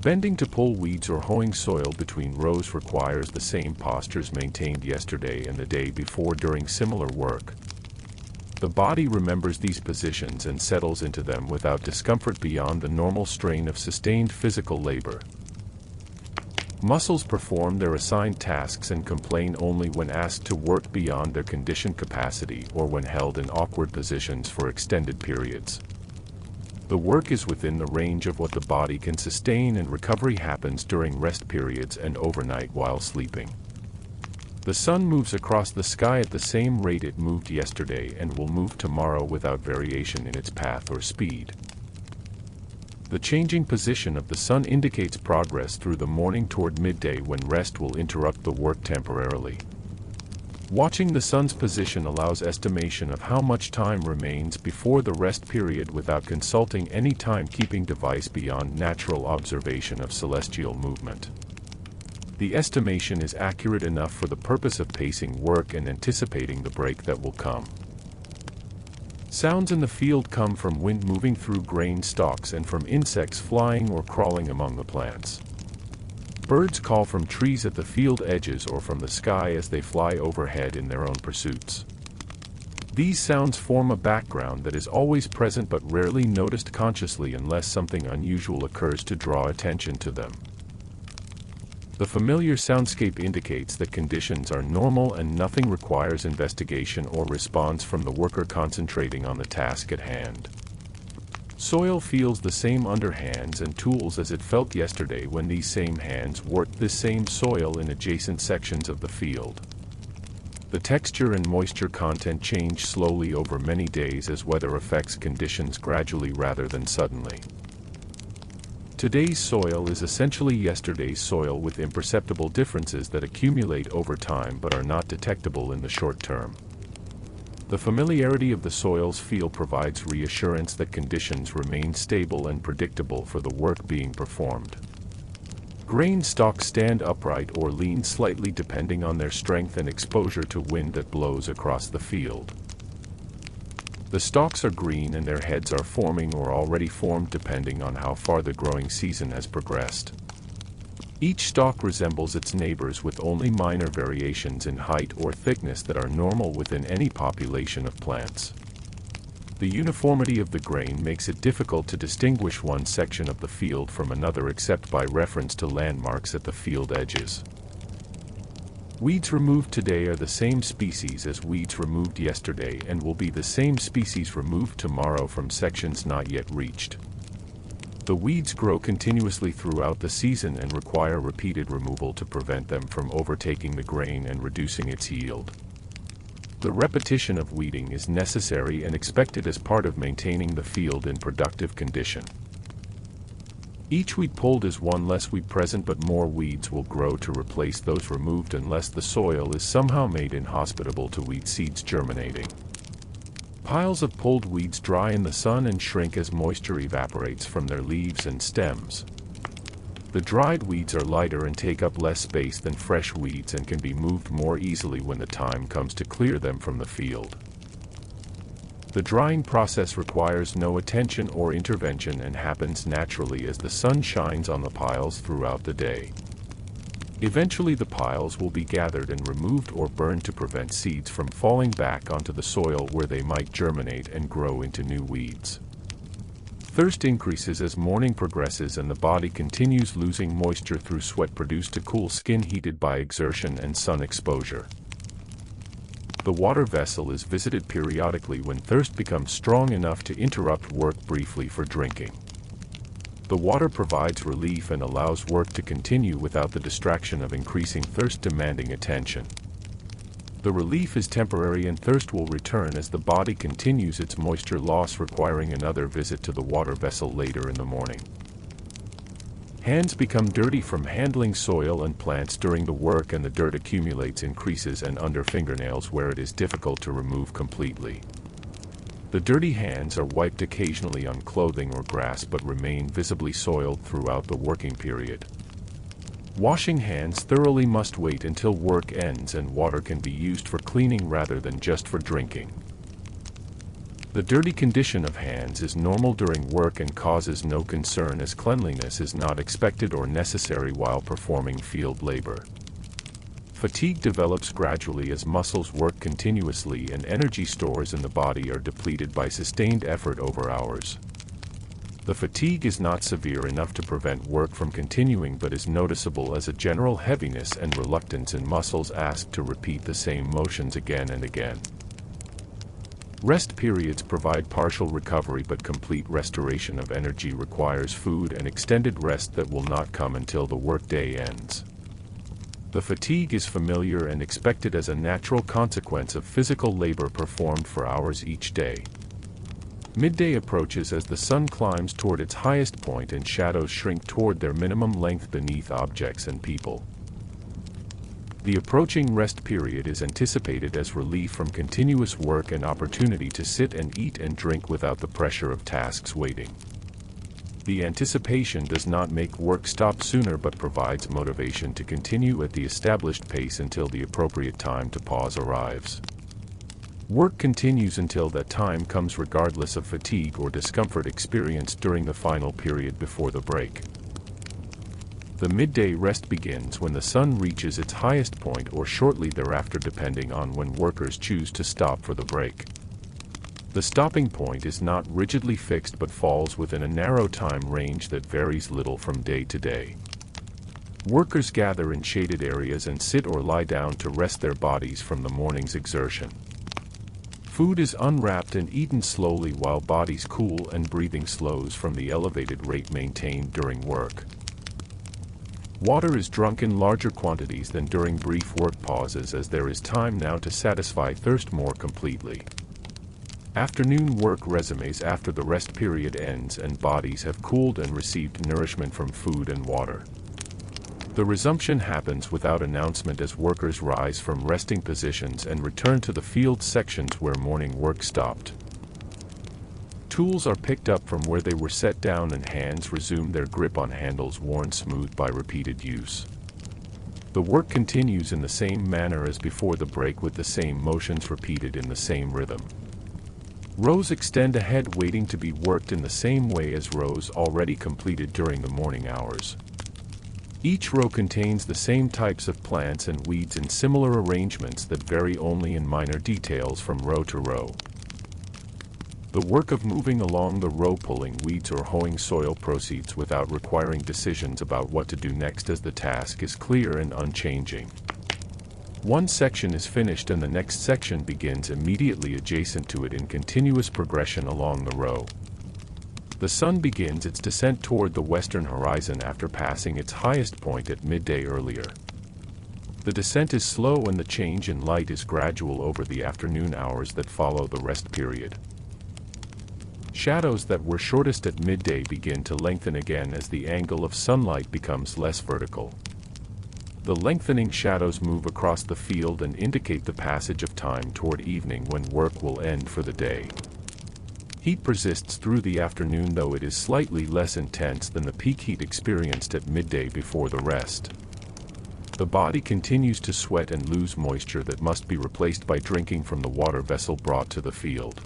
Bending to pull weeds or hoeing soil between rows requires the same postures maintained yesterday and the day before during similar work. The body remembers these positions and settles into them without discomfort beyond the normal strain of sustained physical labor. Muscles perform their assigned tasks and complain only when asked to work beyond their conditioned capacity or when held in awkward positions for extended periods. The work is within the range of what the body can sustain and recovery happens during rest periods and overnight while sleeping. The sun moves across the sky at the same rate it moved yesterday and will move tomorrow without variation in its path or speed. The changing position of the sun indicates progress through the morning toward midday when rest will interrupt the work temporarily. Watching the sun's position allows estimation of how much time remains before the rest period without consulting any timekeeping device beyond natural observation of celestial movement. The estimation is accurate enough for the purpose of pacing work and anticipating the break that will come. Sounds in the field come from wind moving through grain stalks and from insects flying or crawling among the plants. Birds call from trees at the field edges or from the sky as they fly overhead in their own pursuits. These sounds form a background that is always present but rarely noticed consciously unless something unusual occurs to draw attention to them. The familiar soundscape indicates that conditions are normal and nothing requires investigation or response from the worker concentrating on the task at hand. Soil feels the same under hands and tools as it felt yesterday when these same hands worked this same soil in adjacent sections of the field. The texture and moisture content change slowly over many days as weather affects conditions gradually rather than suddenly. Today's soil is essentially yesterday's soil with imperceptible differences that accumulate over time but are not detectable in the short term. The familiarity of the soil's feel provides reassurance that conditions remain stable and predictable for the work being performed. Grain stalks stand upright or lean slightly depending on their strength and exposure to wind that blows across the field. The stalks are green and their heads are forming or already formed depending on how far the growing season has progressed. Each stalk resembles its neighbors with only minor variations in height or thickness that are normal within any population of plants. The uniformity of the grain makes it difficult to distinguish one section of the field from another except by reference to landmarks at the field edges. Weeds removed today are the same species as weeds removed yesterday and will be the same species removed tomorrow from sections not yet reached. The weeds grow continuously throughout the season and require repeated removal to prevent them from overtaking the grain and reducing its yield. The repetition of weeding is necessary and expected as part of maintaining the field in productive condition. Each weed pulled is one less weed present, but more weeds will grow to replace those removed unless the soil is somehow made inhospitable to weed seeds germinating. Piles of pulled weeds dry in the sun and shrink as moisture evaporates from their leaves and stems. The dried weeds are lighter and take up less space than fresh weeds and can be moved more easily when the time comes to clear them from the field. The drying process requires no attention or intervention and happens naturally as the sun shines on the piles throughout the day. Eventually the piles will be gathered and removed or burned to prevent seeds from falling back onto the soil where they might germinate and grow into new weeds. Thirst increases as morning progresses and the body continues losing moisture through sweat produced to cool skin heated by exertion and sun exposure. The water vessel is visited periodically when thirst becomes strong enough to interrupt work briefly for drinking. The water provides relief and allows work to continue without the distraction of increasing thirst demanding attention. The relief is temporary and thirst will return as the body continues its moisture loss, requiring another visit to the water vessel later in the morning. Hands become dirty from handling soil and plants during the work, and the dirt accumulates in creases and under fingernails where it is difficult to remove completely. The dirty hands are wiped occasionally on clothing or grass but remain visibly soiled throughout the working period. Washing hands thoroughly must wait until work ends and water can be used for cleaning rather than just for drinking. The dirty condition of hands is normal during work and causes no concern as cleanliness is not expected or necessary while performing field labor. Fatigue develops gradually as muscles work continuously and energy stores in the body are depleted by sustained effort over hours. The fatigue is not severe enough to prevent work from continuing but is noticeable as a general heaviness and reluctance in muscles asked to repeat the same motions again and again. Rest periods provide partial recovery, but complete restoration of energy requires food and extended rest that will not come until the workday ends. The fatigue is familiar and expected as a natural consequence of physical labor performed for hours each day. Midday approaches as the sun climbs toward its highest point and shadows shrink toward their minimum length beneath objects and people. The approaching rest period is anticipated as relief from continuous work and opportunity to sit and eat and drink without the pressure of tasks waiting. The anticipation does not make work stop sooner but provides motivation to continue at the established pace until the appropriate time to pause arrives. Work continues until that time comes regardless of fatigue or discomfort experienced during the final period before the break. The midday rest begins when the sun reaches its highest point or shortly thereafter, depending on when workers choose to stop for the break. The stopping point is not rigidly fixed but falls within a narrow time range that varies little from day to day. Workers gather in shaded areas and sit or lie down to rest their bodies from the morning's exertion. Food is unwrapped and eaten slowly while bodies cool and breathing slows from the elevated rate maintained during work. Water is drunk in larger quantities than during brief work pauses, as there is time now to satisfy thirst more completely. Afternoon work resumes after the rest period ends and bodies have cooled and received nourishment from food and water. The resumption happens without announcement as workers rise from resting positions and return to the field sections where morning work stopped. Tools are picked up from where they were set down and hands resume their grip on handles worn smooth by repeated use. The work continues in the same manner as before the break, with the same motions repeated in the same rhythm. Rows extend ahead, waiting to be worked in the same way as rows already completed during the morning hours. Each row contains the same types of plants and weeds in similar arrangements that vary only in minor details from row to row. The work of moving along the row, pulling weeds or hoeing soil, proceeds without requiring decisions about what to do next, as the task is clear and unchanging. One section is finished and the next section begins immediately adjacent to it in continuous progression along the row. The sun begins its descent toward the western horizon after passing its highest point at midday earlier. The descent is slow and the change in light is gradual over the afternoon hours that follow the rest period. Shadows that were shortest at midday begin to lengthen again as the angle of sunlight becomes less vertical. The lengthening shadows move across the field and indicate the passage of time toward evening, when work will end for the day. Heat persists through the afternoon, though it is slightly less intense than the peak heat experienced at midday before the rest. The body continues to sweat and lose moisture that must be replaced by drinking from the water vessel brought to the field.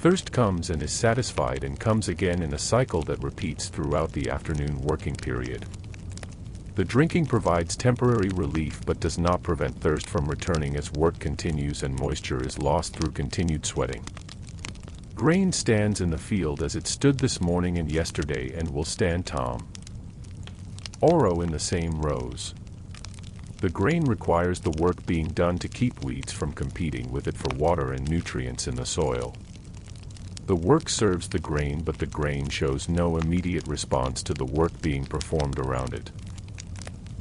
Thirst comes and is satisfied and comes again in a cycle that repeats throughout the afternoon working period. The drinking provides temporary relief but does not prevent thirst from returning as work continues and moisture is lost through continued sweating. Grain stands in the field as it stood this morning and yesterday and will stand tomorrow in the same rows. The grain requires the work being done to keep weeds from competing with it for water and nutrients in the soil. The work serves the grain, but the grain shows no immediate response to the work being performed around it.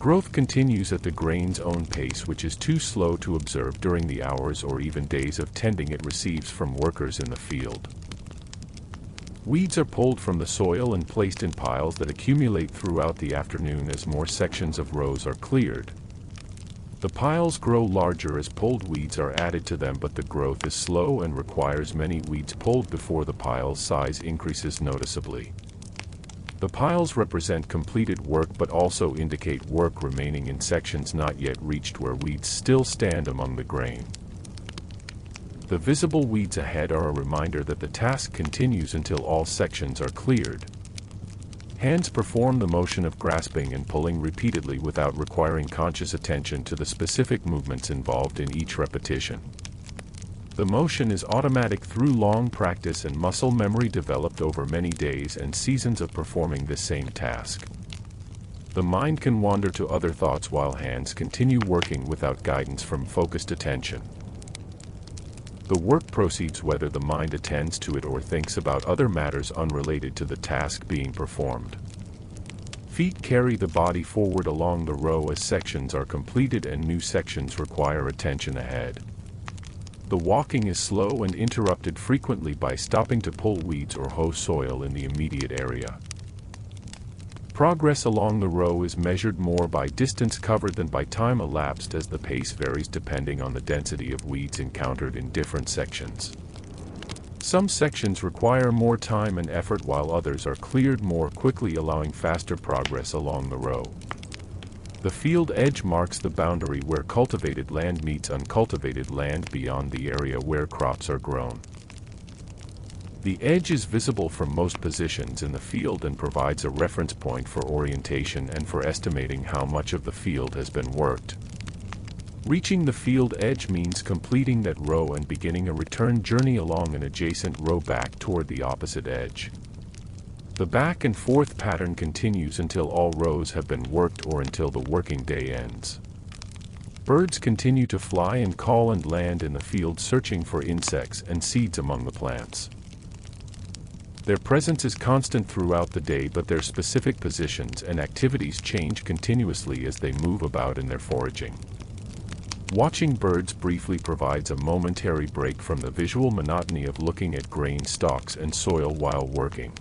Growth continues at the grain's own pace, which is too slow to observe during the hours or even days of tending it receives from workers in the field. Weeds are pulled from the soil and placed in piles that accumulate throughout the afternoon as more sections of rows are cleared. The piles grow larger as pulled weeds are added to them, but the growth is slow and requires many weeds pulled before the pile's size increases noticeably. The piles represent completed work but also indicate work remaining in sections not yet reached where weeds still stand among the grain. The visible weeds ahead are a reminder that the task continues until all sections are cleared. Hands perform the motion of grasping and pulling repeatedly without requiring conscious attention to the specific movements involved in each repetition. The motion is automatic through long practice and muscle memory developed over many days and seasons of performing this same task. The mind can wander to other thoughts while hands continue working without guidance from focused attention. The work proceeds whether the mind attends to it or thinks about other matters unrelated to the task being performed. Feet carry the body forward along the row as sections are completed and new sections require attention ahead. The walking is slow and interrupted frequently by stopping to pull weeds or hoe soil in the immediate area. Progress along the row is measured more by distance covered than by time elapsed, as the pace varies depending on the density of weeds encountered in different sections. Some sections require more time and effort while others are cleared more quickly, allowing faster progress along the row. The field edge marks the boundary where cultivated land meets uncultivated land beyond the area where crops are grown. The edge is visible from most positions in the field and provides a reference point for orientation and for estimating how much of the field has been worked. Reaching the field edge means completing that row and beginning a return journey along an adjacent row back toward the opposite edge. The back and forth pattern continues until all rows have been worked or until the working day ends. Birds continue to fly and call and land in the field, searching for insects and seeds among the plants. Their presence is constant throughout the day, but their specific positions and activities change continuously as they move about in their foraging. Watching birds briefly provides a momentary break from the visual monotony of looking at grain stalks and soil while working.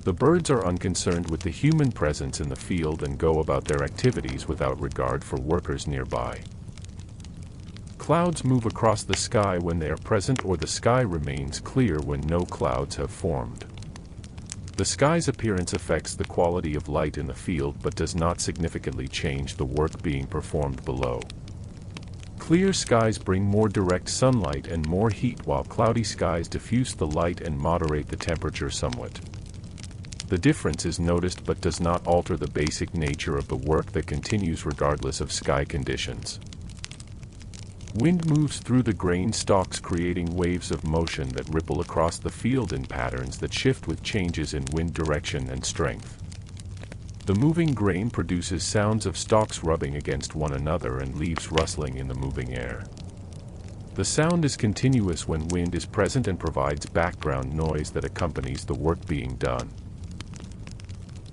The birds are unconcerned with the human presence in the field and go about their activities without regard for workers nearby. Clouds move across the sky when they are present, or the sky remains clear when no clouds have formed. The sky's appearance affects the quality of light in the field but does not significantly change the work being performed below. Clear skies bring more direct sunlight and more heat, while cloudy skies diffuse the light and moderate the temperature somewhat. The difference is noticed but does not alter the basic nature of the work that continues regardless of sky conditions. Wind moves through the grain stalks, creating waves of motion that ripple across the field in patterns that shift with changes in wind direction and strength. The moving grain produces sounds of stalks rubbing against one another and leaves rustling in the moving air. The sound is continuous when wind is present and provides background noise that accompanies the work being done.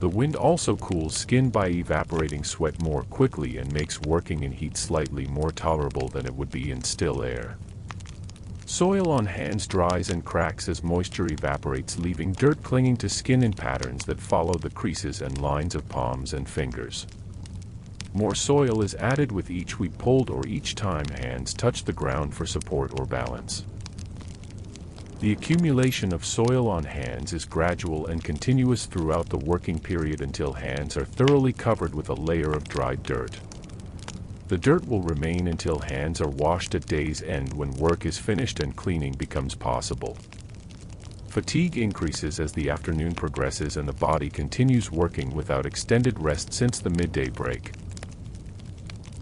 The wind also cools skin by evaporating sweat more quickly and makes working in heat slightly more tolerable than it would be in still air. Soil on hands dries and cracks as moisture evaporates, leaving dirt clinging to skin in patterns that follow the creases and lines of palms and fingers. More soil is added with each week pulled or each time hands touch the ground for support or balance. The accumulation of soil on hands is gradual and continuous throughout the working period until hands are thoroughly covered with a layer of dried dirt. The dirt will remain until hands are washed at day's end, when work is finished and cleaning becomes possible. Fatigue increases as the afternoon progresses and the body continues working without extended rest since the midday break.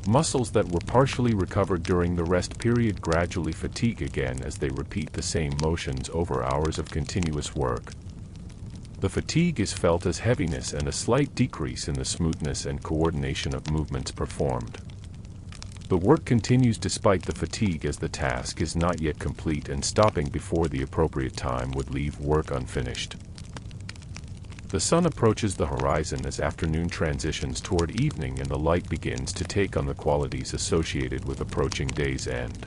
Muscles that were partially recovered during the rest period gradually fatigue again as they repeat the same motions over hours of continuous work. The fatigue is felt as heaviness and a slight decrease in the smoothness and coordination of movements performed. The work continues despite the fatigue as the task is not yet complete, and stopping before the appropriate time would leave work unfinished. The sun approaches the horizon as afternoon transitions toward evening and the light begins to take on the qualities associated with approaching day's end.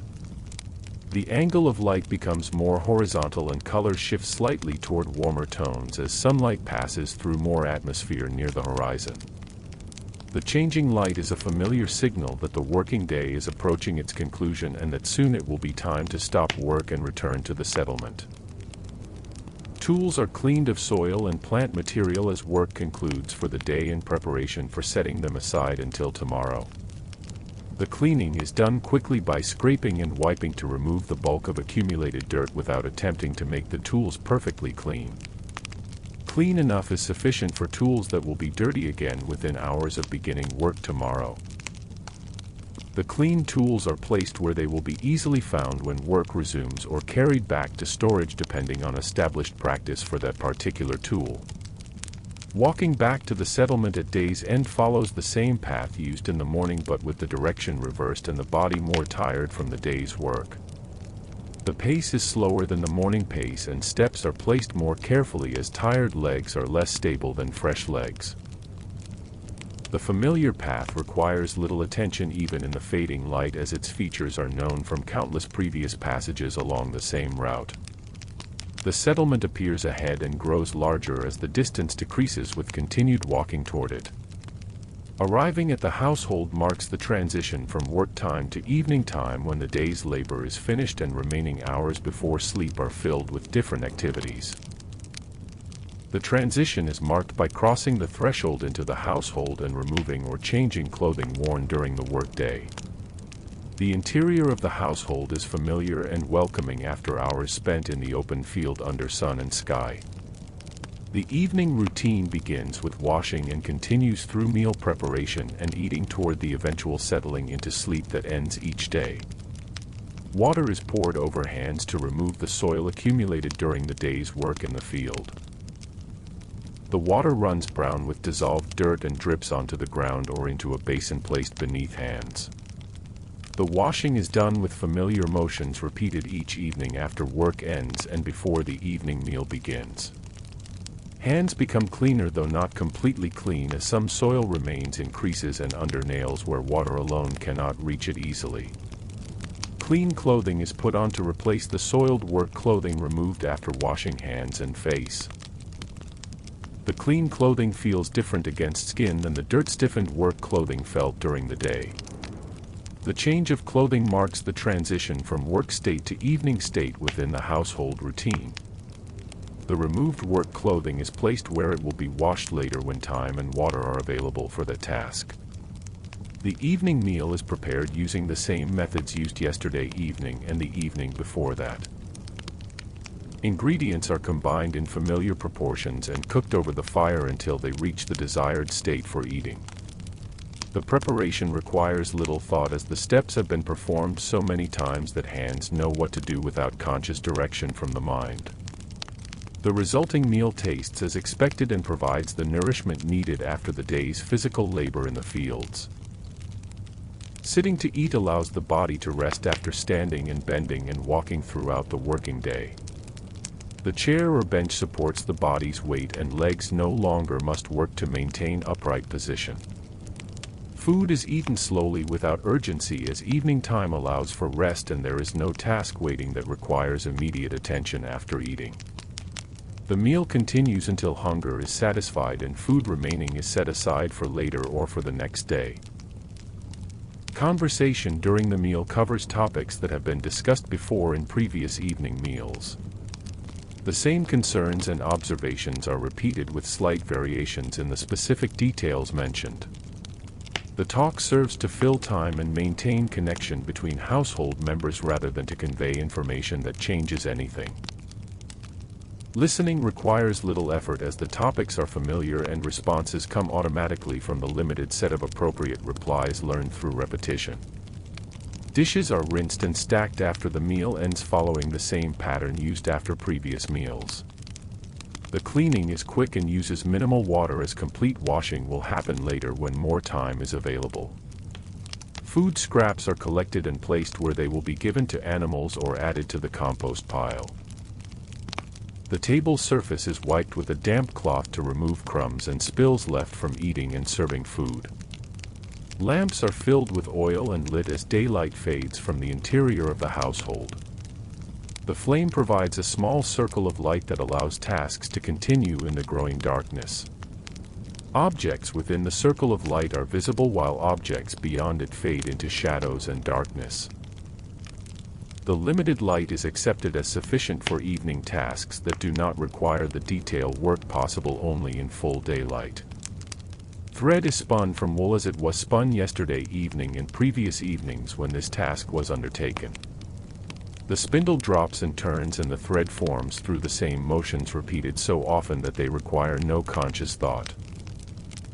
The angle of light becomes more horizontal and colors shift slightly toward warmer tones as sunlight passes through more atmosphere near the horizon. The changing light is a familiar signal that the working day is approaching its conclusion and that soon it will be time to stop work and return to the settlement. Tools are cleaned of soil and plant material as work concludes for the day in preparation for setting them aside until tomorrow. The cleaning is done quickly by scraping and wiping to remove the bulk of accumulated dirt without attempting to make the tools perfectly clean. Clean enough is sufficient for tools that will be dirty again within hours of beginning work tomorrow. The clean tools are placed where they will be easily found when work resumes or carried back to storage depending on established practice for that particular tool. Walking back to the settlement at day's end follows the same path used in the morning, but with the direction reversed and the body more tired from the day's work. The pace is slower than the morning pace and steps are placed more carefully as tired legs are less stable than fresh legs. The familiar path requires little attention even in the fading light, as its features are known from countless previous passages along the same route. The settlement appears ahead and grows larger as the distance decreases with continued walking toward it. Arriving at the household marks the transition from work time to evening time, when the day's labor is finished and remaining hours before sleep are filled with different activities. The transition is marked by crossing the threshold into the household and removing or changing clothing worn during the workday. The interior of the household is familiar and welcoming after hours spent in the open field under sun and sky. The evening routine begins with washing and continues through meal preparation and eating toward the eventual settling into sleep that ends each day. Water is poured over hands to remove the soil accumulated during the day's work in the field. The water runs brown with dissolved dirt and drips onto the ground or into a basin placed beneath hands. The washing is done with familiar motions repeated each evening after work ends and before the evening meal begins. Hands become cleaner, though not completely clean, as some soil remains in creases and under nails where water alone cannot reach it easily. Clean clothing is put on to replace the soiled work clothing removed after washing hands and face. The clean clothing feels different against skin than the dirt-stiffened work clothing felt during the day. The change of clothing marks the transition from work state to evening state within the household routine. The removed work clothing is placed where it will be washed later when time and water are available for the task. The evening meal is prepared using the same methods used yesterday evening and the evening before that. Ingredients are combined in familiar proportions and cooked over the fire until they reach the desired state for eating. The preparation requires little thought as the steps have been performed so many times that hands know what to do without conscious direction from the mind. The resulting meal tastes as expected and provides the nourishment needed after the day's physical labor in the fields. Sitting to eat allows the body to rest after standing and bending and walking throughout the working day. The chair or bench supports the body's weight and legs no longer must work to maintain upright position. Food is eaten slowly without urgency as evening time allows for rest and there is no task waiting that requires immediate attention after eating. The meal continues until hunger is satisfied and food remaining is set aside for later or for the next day. Conversation during the meal covers topics that have been discussed before in previous evening meals. The same concerns and observations are repeated with slight variations in the specific details mentioned. The talk serves to fill time and maintain connection between household members rather than to convey information that changes anything. Listening requires little effort as the topics are familiar and responses come automatically from the limited set of appropriate replies learned through repetition. Dishes are rinsed and stacked after the meal ends following the same pattern used after previous meals. The cleaning is quick and uses minimal water as complete washing will happen later when more time is available. Food scraps are collected and placed where they will be given to animals or added to the compost pile. The table surface is wiped with a damp cloth to remove crumbs and spills left from eating and serving food. Lamps are filled with oil and lit as daylight fades from the interior of the household. The flame provides a small circle of light that allows tasks to continue in the growing darkness. Objects within the circle of light are visible while objects beyond it fade into shadows and darkness. The limited light is accepted as sufficient for evening tasks that do not require the detail work possible only in full daylight. Thread is spun from wool as it was spun yesterday evening and previous evenings when this task was undertaken. The spindle drops and turns and the thread forms through the same motions repeated so often that they require no conscious thought.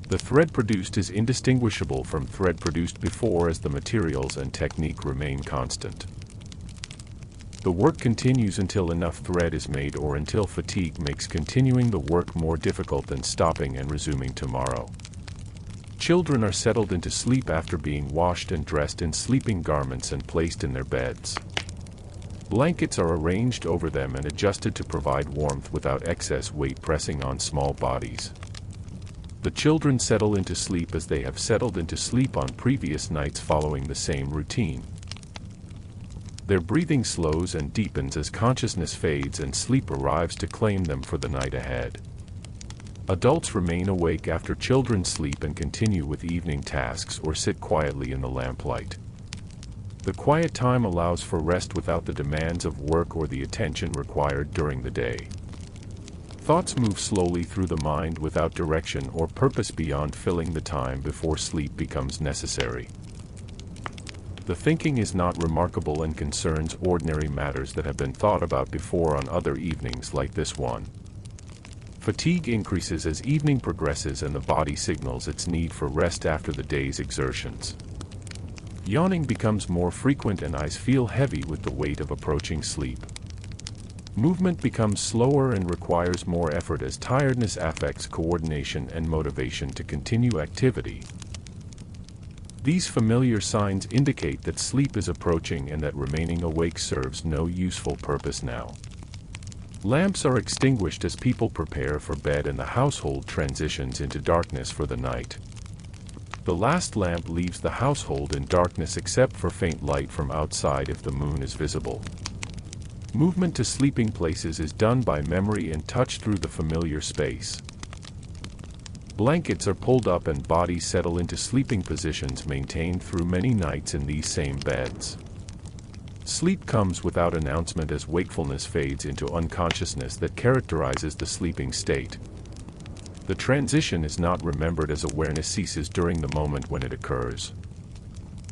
The thread produced is indistinguishable from thread produced before as the materials and technique remain constant. The work continues until enough thread is made or until fatigue makes continuing the work more difficult than stopping and resuming tomorrow. Children are settled into sleep after being washed and dressed in sleeping garments and placed in their beds. Blankets are arranged over them and adjusted to provide warmth without excess weight pressing on small bodies. The children settle into sleep as they have settled into sleep on previous nights following the same routine. Their breathing slows and deepens as consciousness fades and sleep arrives to claim them for the night ahead. Adults remain awake after children sleep and continue with evening tasks or sit quietly in the lamplight. The quiet time allows for rest without the demands of work or the attention required during the day. Thoughts move slowly through the mind without direction or purpose beyond filling the time before sleep becomes necessary. The thinking is not remarkable and concerns ordinary matters that have been thought about before on other evenings like this one. Fatigue increases as evening progresses and the body signals its need for rest after the day's exertions. Yawning becomes more frequent and eyes feel heavy with the weight of approaching sleep. Movement becomes slower and requires more effort as tiredness affects coordination and motivation to continue activity. These familiar signs indicate that sleep is approaching and that remaining awake serves no useful purpose now. Lamps are extinguished as people prepare for bed and the household transitions into darkness for the night. The last lamp leaves the household in darkness except for faint light from outside if the moon is visible. Movement to sleeping places is done by memory and touch through the familiar space. Blankets are pulled up and bodies settle into sleeping positions maintained through many nights in these same beds. Sleep comes without announcement as wakefulness fades into unconsciousness that characterizes the sleeping state. The transition is not remembered as awareness ceases during the moment when it occurs.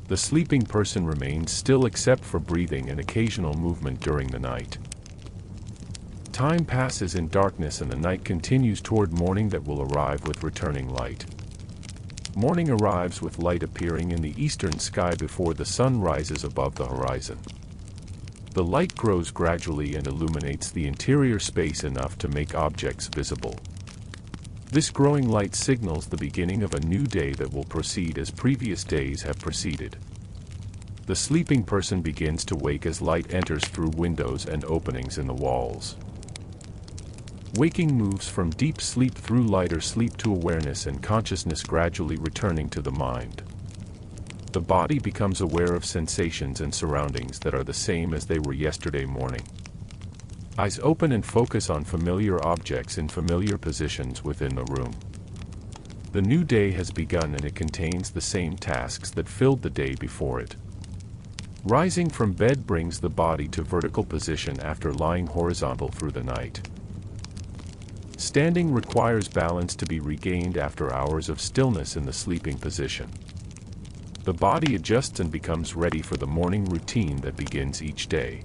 The sleeping person remains still except for breathing and occasional movement during the night. Time passes in darkness and the night continues toward morning that will arrive with returning light. Morning arrives with light appearing in the eastern sky before the sun rises above the horizon. The light grows gradually and illuminates the interior space enough to make objects visible. This growing light signals the beginning of a new day that will proceed as previous days have proceeded. The sleeping person begins to wake as light enters through windows and openings in the walls. Waking moves from deep sleep through lighter sleep to awareness and consciousness gradually returning to the mind. The body becomes aware of sensations and surroundings that are the same as they were yesterday morning. Eyes open and focus on familiar objects in familiar positions within the room. The new day has begun and it contains the same tasks that filled the day before it. Rising from bed brings the body to vertical position after lying horizontal through the night. Standing requires balance to be regained after hours of stillness in the sleeping position. The body adjusts and becomes ready for the morning routine that begins each day.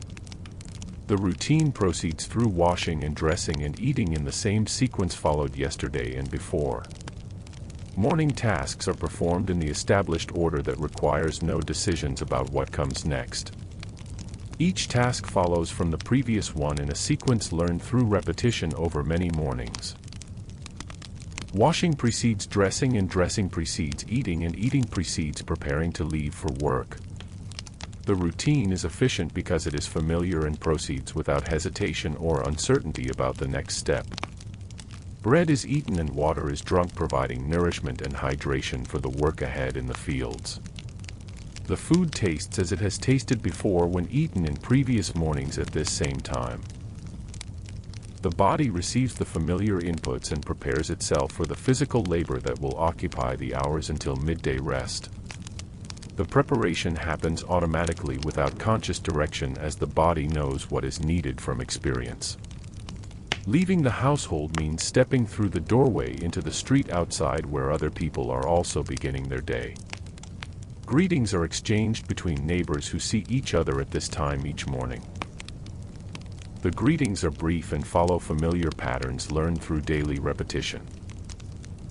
The routine proceeds through washing and dressing and eating in the same sequence followed yesterday and before. Morning tasks are performed in the established order that requires no decisions about what comes next. Each task follows from the previous one in a sequence learned through repetition over many mornings. Washing precedes dressing and dressing precedes eating and eating precedes preparing to leave for work. The routine is efficient because it is familiar and proceeds without hesitation or uncertainty about the next step. Bread is eaten and water is drunk, providing nourishment and hydration for the work ahead in the fields. The food tastes as it has tasted before when eaten in previous mornings at this same time. The body receives the familiar inputs and prepares itself for the physical labor that will occupy the hours until midday rest. The preparation happens automatically without conscious direction as the body knows what is needed from experience. Leaving the household means stepping through the doorway into the street outside where other people are also beginning their day. Greetings are exchanged between neighbors who see each other at this time each morning. The greetings are brief and follow familiar patterns learned through daily repetition.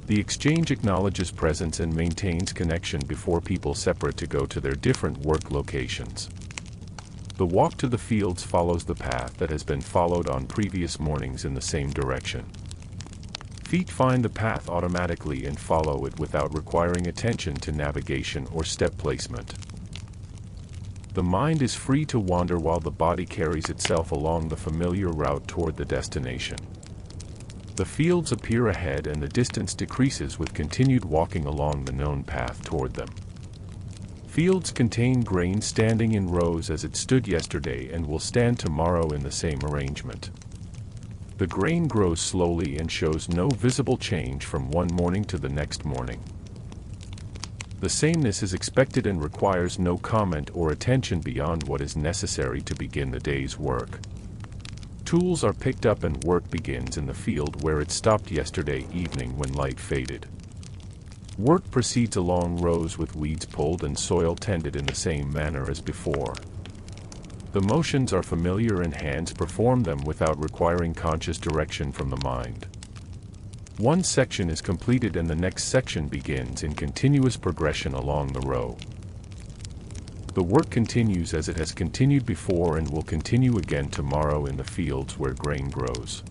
The exchange acknowledges presence and maintains connection before people separate to go to their different work locations. The walk to the fields follows the path that has been followed on previous mornings in the same direction. Feet find the path automatically and follow it without requiring attention to navigation or step placement. The mind is free to wander while the body carries itself along the familiar route toward the destination. The fields appear ahead and the distance decreases with continued walking along the known path toward them. Fields contain grain standing in rows as it stood yesterday and will stand tomorrow in the same arrangement. The grain grows slowly and shows no visible change from one morning to the next morning. The sameness is expected and requires no comment or attention beyond what is necessary to begin the day's work. Tools are picked up and work begins in the field where it stopped yesterday evening when light faded. Work proceeds along rows with weeds pulled and soil tended in the same manner as before. The motions are familiar and hands perform them without requiring conscious direction from the mind. One section is completed and the next section begins in continuous progression along the row. The work continues as it has continued before and will continue again tomorrow in the fields where grain grows.